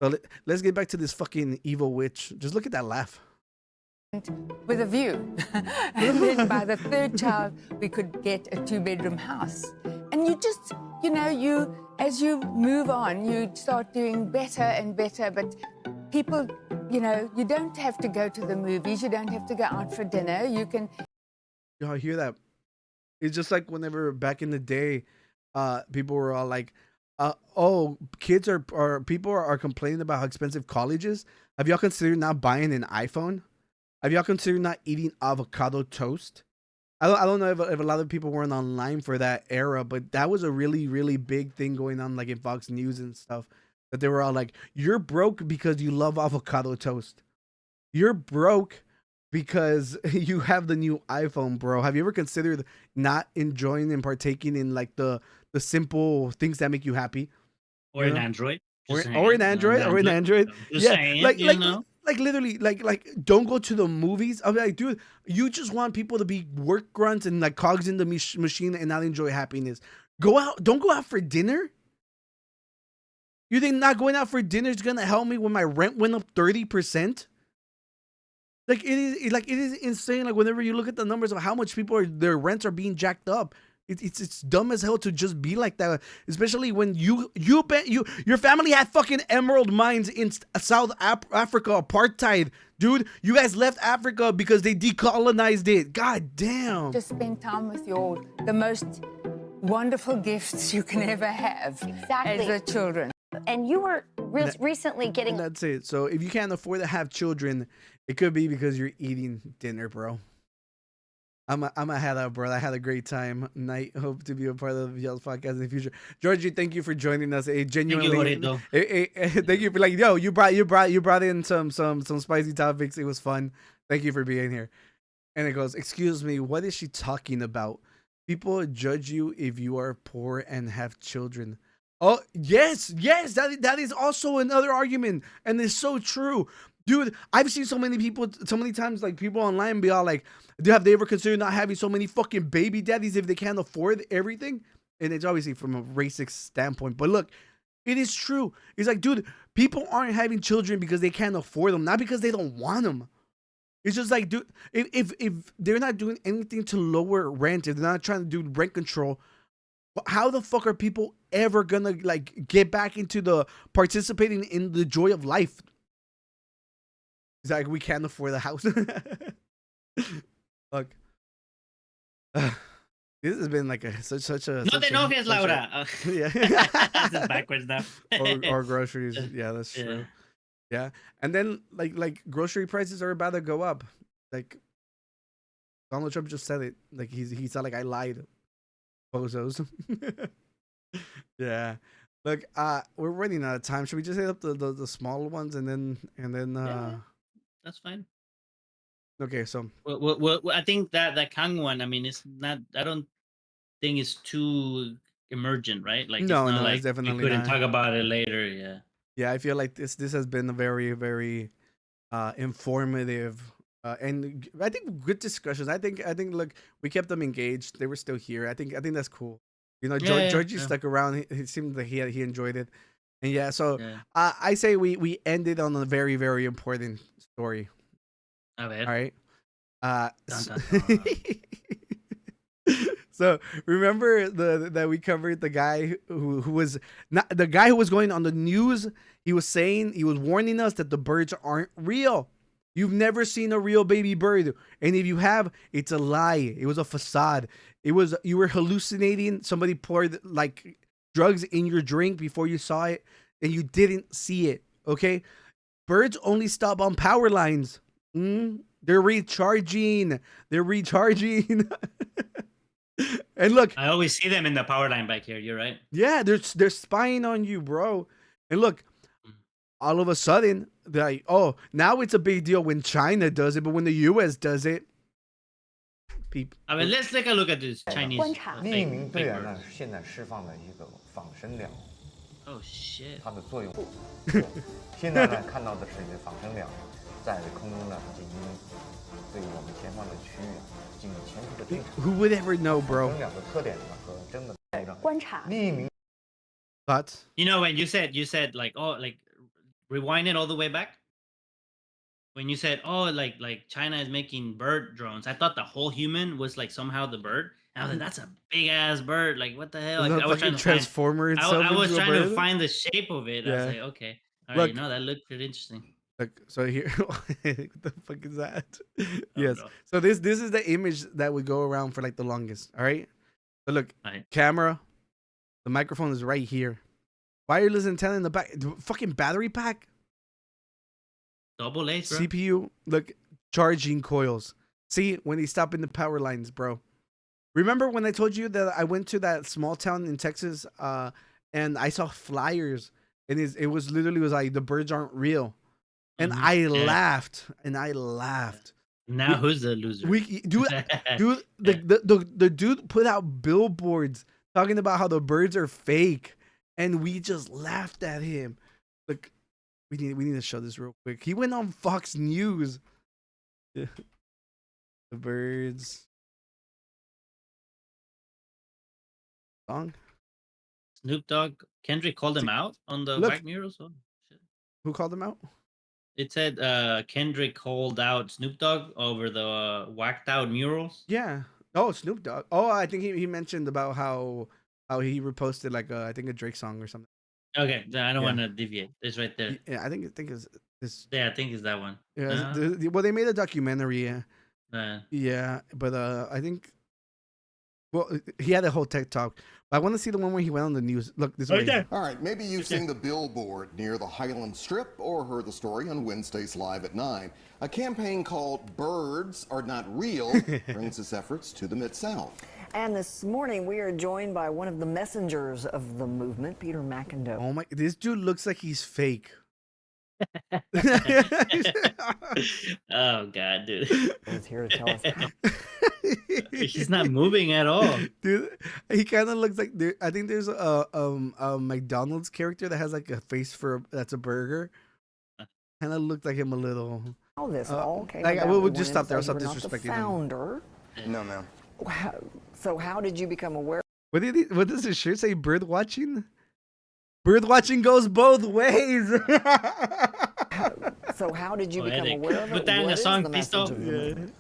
So let's get back to this fucking evil witch. Just look at that laugh. With a view. And then by the third child, we could get a 2-bedroom house. And you just, you know, as you move on, you start doing better and better. But people, you know, you don't have to go to the movies. You don't have to go out for dinner. You can. Y'all hear that? It's just like whenever back in the day, people were all like, oh, kids people are complaining about how expensive college is. Have y'all considered not buying an iPhone? Have y'all considered not eating avocado toast? I don't know if a lot of people weren't online for that era, but that was a really, really big thing going on, like in Fox News and stuff, that they were all like, you're broke because you love avocado toast. You're broke because you have the new iPhone, bro. Have you ever considered not enjoying and partaking in like the simple things that make you happy? Or You an know? Android. Or Just in saying, Android, or in Android. Just Yeah, saying, like you know? like literally, like don't go to the movies. I'm like, dude, you just want people to be work grunts and like cogs in the machine and not enjoy happiness. Go out. Don't go out for dinner. You think not going out for dinner is gonna help me when my rent went up 30%? Like it is insane. Like whenever you look at the numbers of how much their rents are being jacked up, it's dumb as hell to just be like that. Especially when your family had fucking emerald mines in South Africa, apartheid, dude. You guys left Africa because they decolonized it. God damn. Just spend time with the most wonderful gifts you can ever have. Exactly. As a children. And you were recently getting. And that's it. So if you can't afford to have children, it could be because you're eating dinner, bro. I'm a head up, bro. I had a great time. Night. Hope to be a part of y'all's podcast in the future. Georgie, thank you for joining us. Genuinely, thank you for like, yo, you brought in some spicy topics. It was fun. Thank you for being here. And it goes, excuse me, what is she talking about? People judge you if you are poor and have children. Oh, yes, that is also another argument, and it's so true. Dude, I've seen so many times, like people online be all like, have they ever considered not having so many fucking baby daddies if they can't afford everything? And it's obviously from a racist standpoint, but look, it is true. It's like, dude, people aren't having children because they can't afford them, not because they don't want them. It's just like, dude, if they're not doing anything to lower rent, if they're not trying to do rent control, how the fuck are people ever gonna like get back into the participating in the joy of life? It's like we can't afford the house. Fuck. This has been like such a. No te enojes, Laura. Yeah. This is backwards now. or groceries. Yeah, that's true. Yeah, and then like grocery prices are about to go up. Like Donald Trump just said it. Like he said like I lied. Bozos. Yeah. Look, we're running out of time. Should we just hit up the smaller ones and then Yeah, that's fine. Okay, so well, I think that Kang one, I mean, it's not, I don't think it's too emergent, right? Like No, it's not no, like it's definitely we couldn't not. talk about it later. Yeah. Yeah, I feel like this has been a very, very informative and I think good discussions. I think look, we kept them engaged. They were still here. I think that's cool. You know, Georgie stuck around. He seemed like he enjoyed it. And yeah, so I say we ended on a very, very important story. A ver. All right. Dun, dun, So remember that we covered the guy who was not the guy who was going on the news. He was warning us that the birds aren't real. You've never seen a real baby bird, and if you have, it's a lie. It was a facade. You were hallucinating. Somebody poured like drugs in your drink before you saw it, and you didn't see it. Okay, birds only stop on power lines. They're recharging. And look, I always see them in the power line back here. You're right. yeah, they're spying on you, bro. And look, all of a sudden, they're like, oh, now it's a big deal when China does it, but when the U.S. does it, people. I mean, let's take a look at this Chinese. 匿名队员呢，现在释放了一个仿生鸟， Oh shit！ 它的作用。现在呢，看到的是一个仿生鸟在空中呢进行对我们前方的区域进行前期的侦查。 Who would ever know, bro? 仿生鸟的特点呢和真的不一样。观察。匿名。 But you know when you said like, oh, like rewind it all the way back. When you said, oh, like China is making bird drones, I thought the whole human was like somehow the bird. And I was like, that's a big ass bird. Like, what the hell? Like, I was trying to transformer find, itself I was into a trying to bird? find the shape of it. I was Yeah. like, okay, all Look. right, no, that looked pretty interesting. Look, so here, what the fuck is that? Yes. No. So this is the image that would go around for like the longest. All right. So look, camera, the microphone is right here. Wireless antenna in the back. Fucking battery pack. Double A, bro. CPU. Look, charging coils. See when they stop in the power lines, bro. Remember when I told you that I went to that small town in Texas, and I saw flyers, and it was literally like the birds aren't real, and I laughed. Now who's the loser? The dude put out billboards talking about how the birds are fake, and we just laughed at him. Look, we need to show this real quick. He went on Fox News. The birds song. Snoop Dogg, Kendrick called him out on the whack murals. Oh, shit. Who called him out? It said Kendrick called out Snoop Dogg over the whacked out murals. Yeah. Oh, Snoop Dogg. Oh, I think he mentioned about how he reposted like I think a Drake song or something. Okay, I don't want to deviate. It's right there. Yeah, I think it's this. Yeah, I think it's that one. Yeah. Well, they made a documentary. Yeah. Yeah, but I think. Well, he had a whole tech talk, but I want to see the one where he went on the news. Look, this way. All right, maybe you've seen the billboard near the Highland Strip or heard the story on Wednesdays Live at 9. A campaign called Birds Are Not Real brings its efforts to the Mid-South. And this morning, we are joined by one of the messengers of the movement, Peter McIndoe. Oh my, this dude looks like he's fake. Oh God, dude. He's here to tell us how. He's not moving at all, dude. He kind of looks like I think there's a McDonald's character that has like a face that's a burger. Kind of looked like him a little. How this all came like, about. we'll just stop there. I'll stop disrespecting the founder. him. No, ma'am. So how did you become aware? What does his shirt say? Bird watching. Bird watching goes both ways. So how did you become aware of it? Put that in the song, Pisto.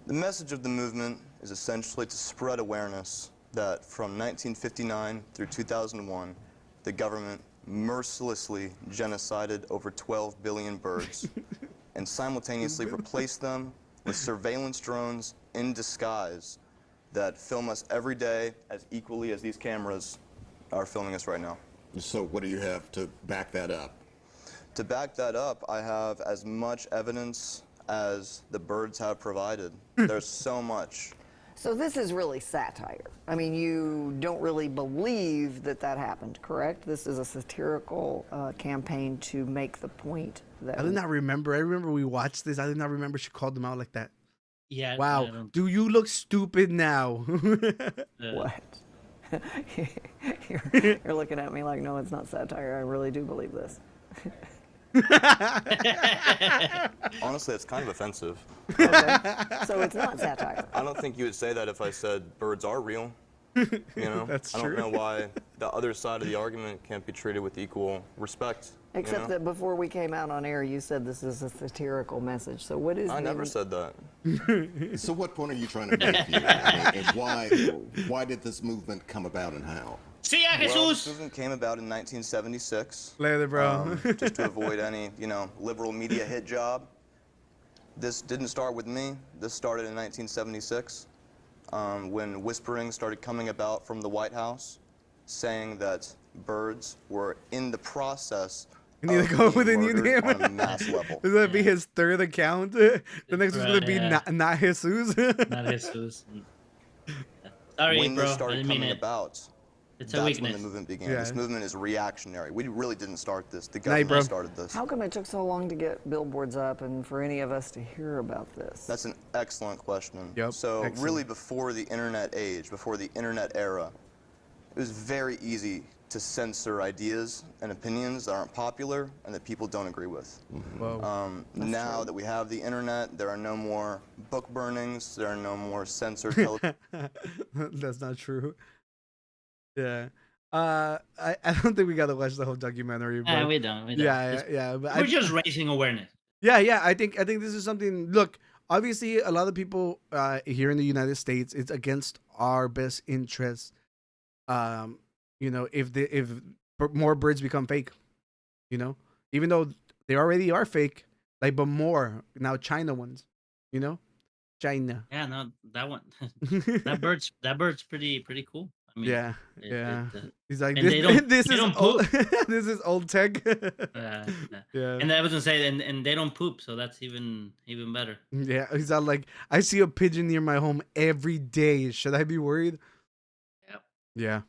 The message of the movement is essentially to spread awareness that from 1959 through 2001, the government mercilessly genocided over 12 billion birds and simultaneously replaced them with surveillance drones in disguise that film us every day as equally as these cameras are filming us right now. So what do you have to back that up? To back that up, I have as much evidence as the birds have provided. There's so much. So this is really satire. I mean, you don't really believe that happened, correct? This is a satirical campaign to make the point that... I did not remember. I remember we watched this. I did not remember she called them out like that. Yeah. Wow. Do you look stupid now? What? You're looking at me like, no, it's not satire. I really do believe this. Honestly, it's kind of offensive. Okay. So it's not satire. I don't think you would say that if I said birds are real. You know, That's I don't true. know why the other side of the argument can't be treated with equal respect. Except that before we came out on air, you said this is a satirical message. So what is? I never said that. So what point are you trying to make here? I mean, and why did this movement come about and how? See ya, Jesus. Well, this movement came about in 1976. Later, bro. Just to avoid any, liberal media hit job. This didn't start with me. This started in 1976 when whispering started coming about from the White House saying that birds were in the process You need to go with a new murdered name. on a mass level. This is gonna be his third account. The next one's gonna be not Jesus. Not Jesus. Sorry, when bro. this I started didn't mean coming it. about, It's a that's weakness. when the movement began. Yeah. This movement is reactionary. We really didn't start this. The Night, government bro. started this. How come it took so long to get billboards up and for any of us to hear about this? That's an excellent question. Yep, So excellent. really before the internet age, before the internet era, it was very easy to censor ideas and opinions that aren't popular and that people don't agree with. Whoa. Now that we have the internet, there are no more book burnings, there are no more censored That's not true. Yeah. I don't think we gotta watch the whole documentary. But We don't. We don't. Yeah. But We're just raising awareness. Yeah. I think this is something. Look, obviously, a lot of people here in the United States, it's against our best interests. If more birds become fake, even though they already are fake, but more now China ones, China. Yeah, no, that one, that bird's pretty cool. I mean, Yeah. He's like, and they don't this they is don't old, poop. this is old tech. Yeah. And I was gonna say, and they don't poop, so that's even better. Yeah, he's all like, I see a pigeon near my home every day. Should I be worried? Yep. Yeah.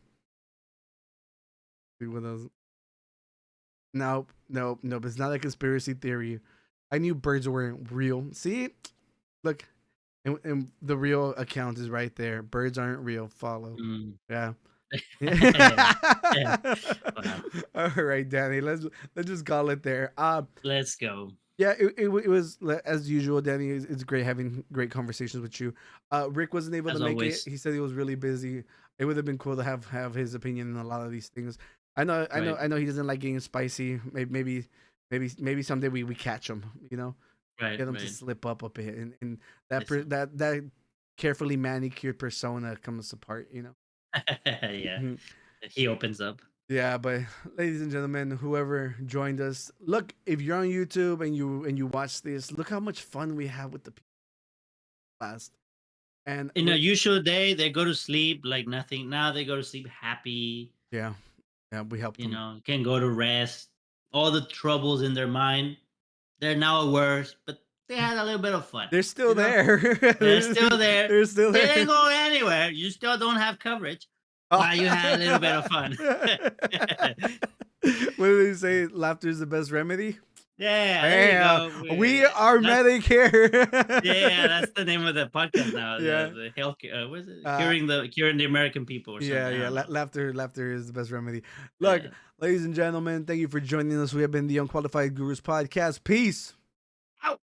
See what else? No, but it's not a conspiracy theory. I knew birds weren't real. See? Look, and the real account is right there. Birds aren't real. Follow. Yeah. All right, Danny. Let's just call it there. Let's go. Yeah, it was as usual, Danny. It's great having great conversations with you. Rick wasn't able As to make always. it. He said he was really busy. It would have been cool to have his opinion on a lot of these things. I know he doesn't like getting spicy. Maybe someday we catch him. Right. Get him to right. slip up a bit, and that carefully manicured persona comes apart. Yeah. Mhm. He opens up. Yeah, but ladies and gentlemen, whoever joined us, look, if you're on YouTube and you watch this, look how much fun we have with the people last. And In a usual day, they go to sleep like nothing. Now they go to sleep happy. yeah, we helped them. Can go to rest. All the troubles in their mind, they're now worse, but they had a little bit of fun. They're still there. They're still there. They're still They there. didn't go anywhere. You still don't have coverage. But you had a little bit of fun. What do they say? Laughter is the best remedy. Yeah, there you go. We are Medicare. Yeah, that's the name of the podcast now. Yeah. The healthcare. What is it? Uh, Curing the American people. Or something. Yeah. I don't know. Laughter is the best remedy. Look, ladies and gentlemen, thank you for joining us. We have been the Unqualified Gurus podcast. Peace. Out.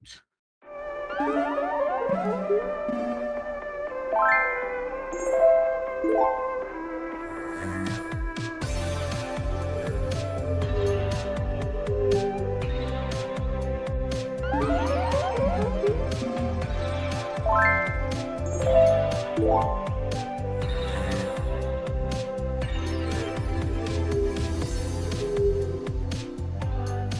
Yeah.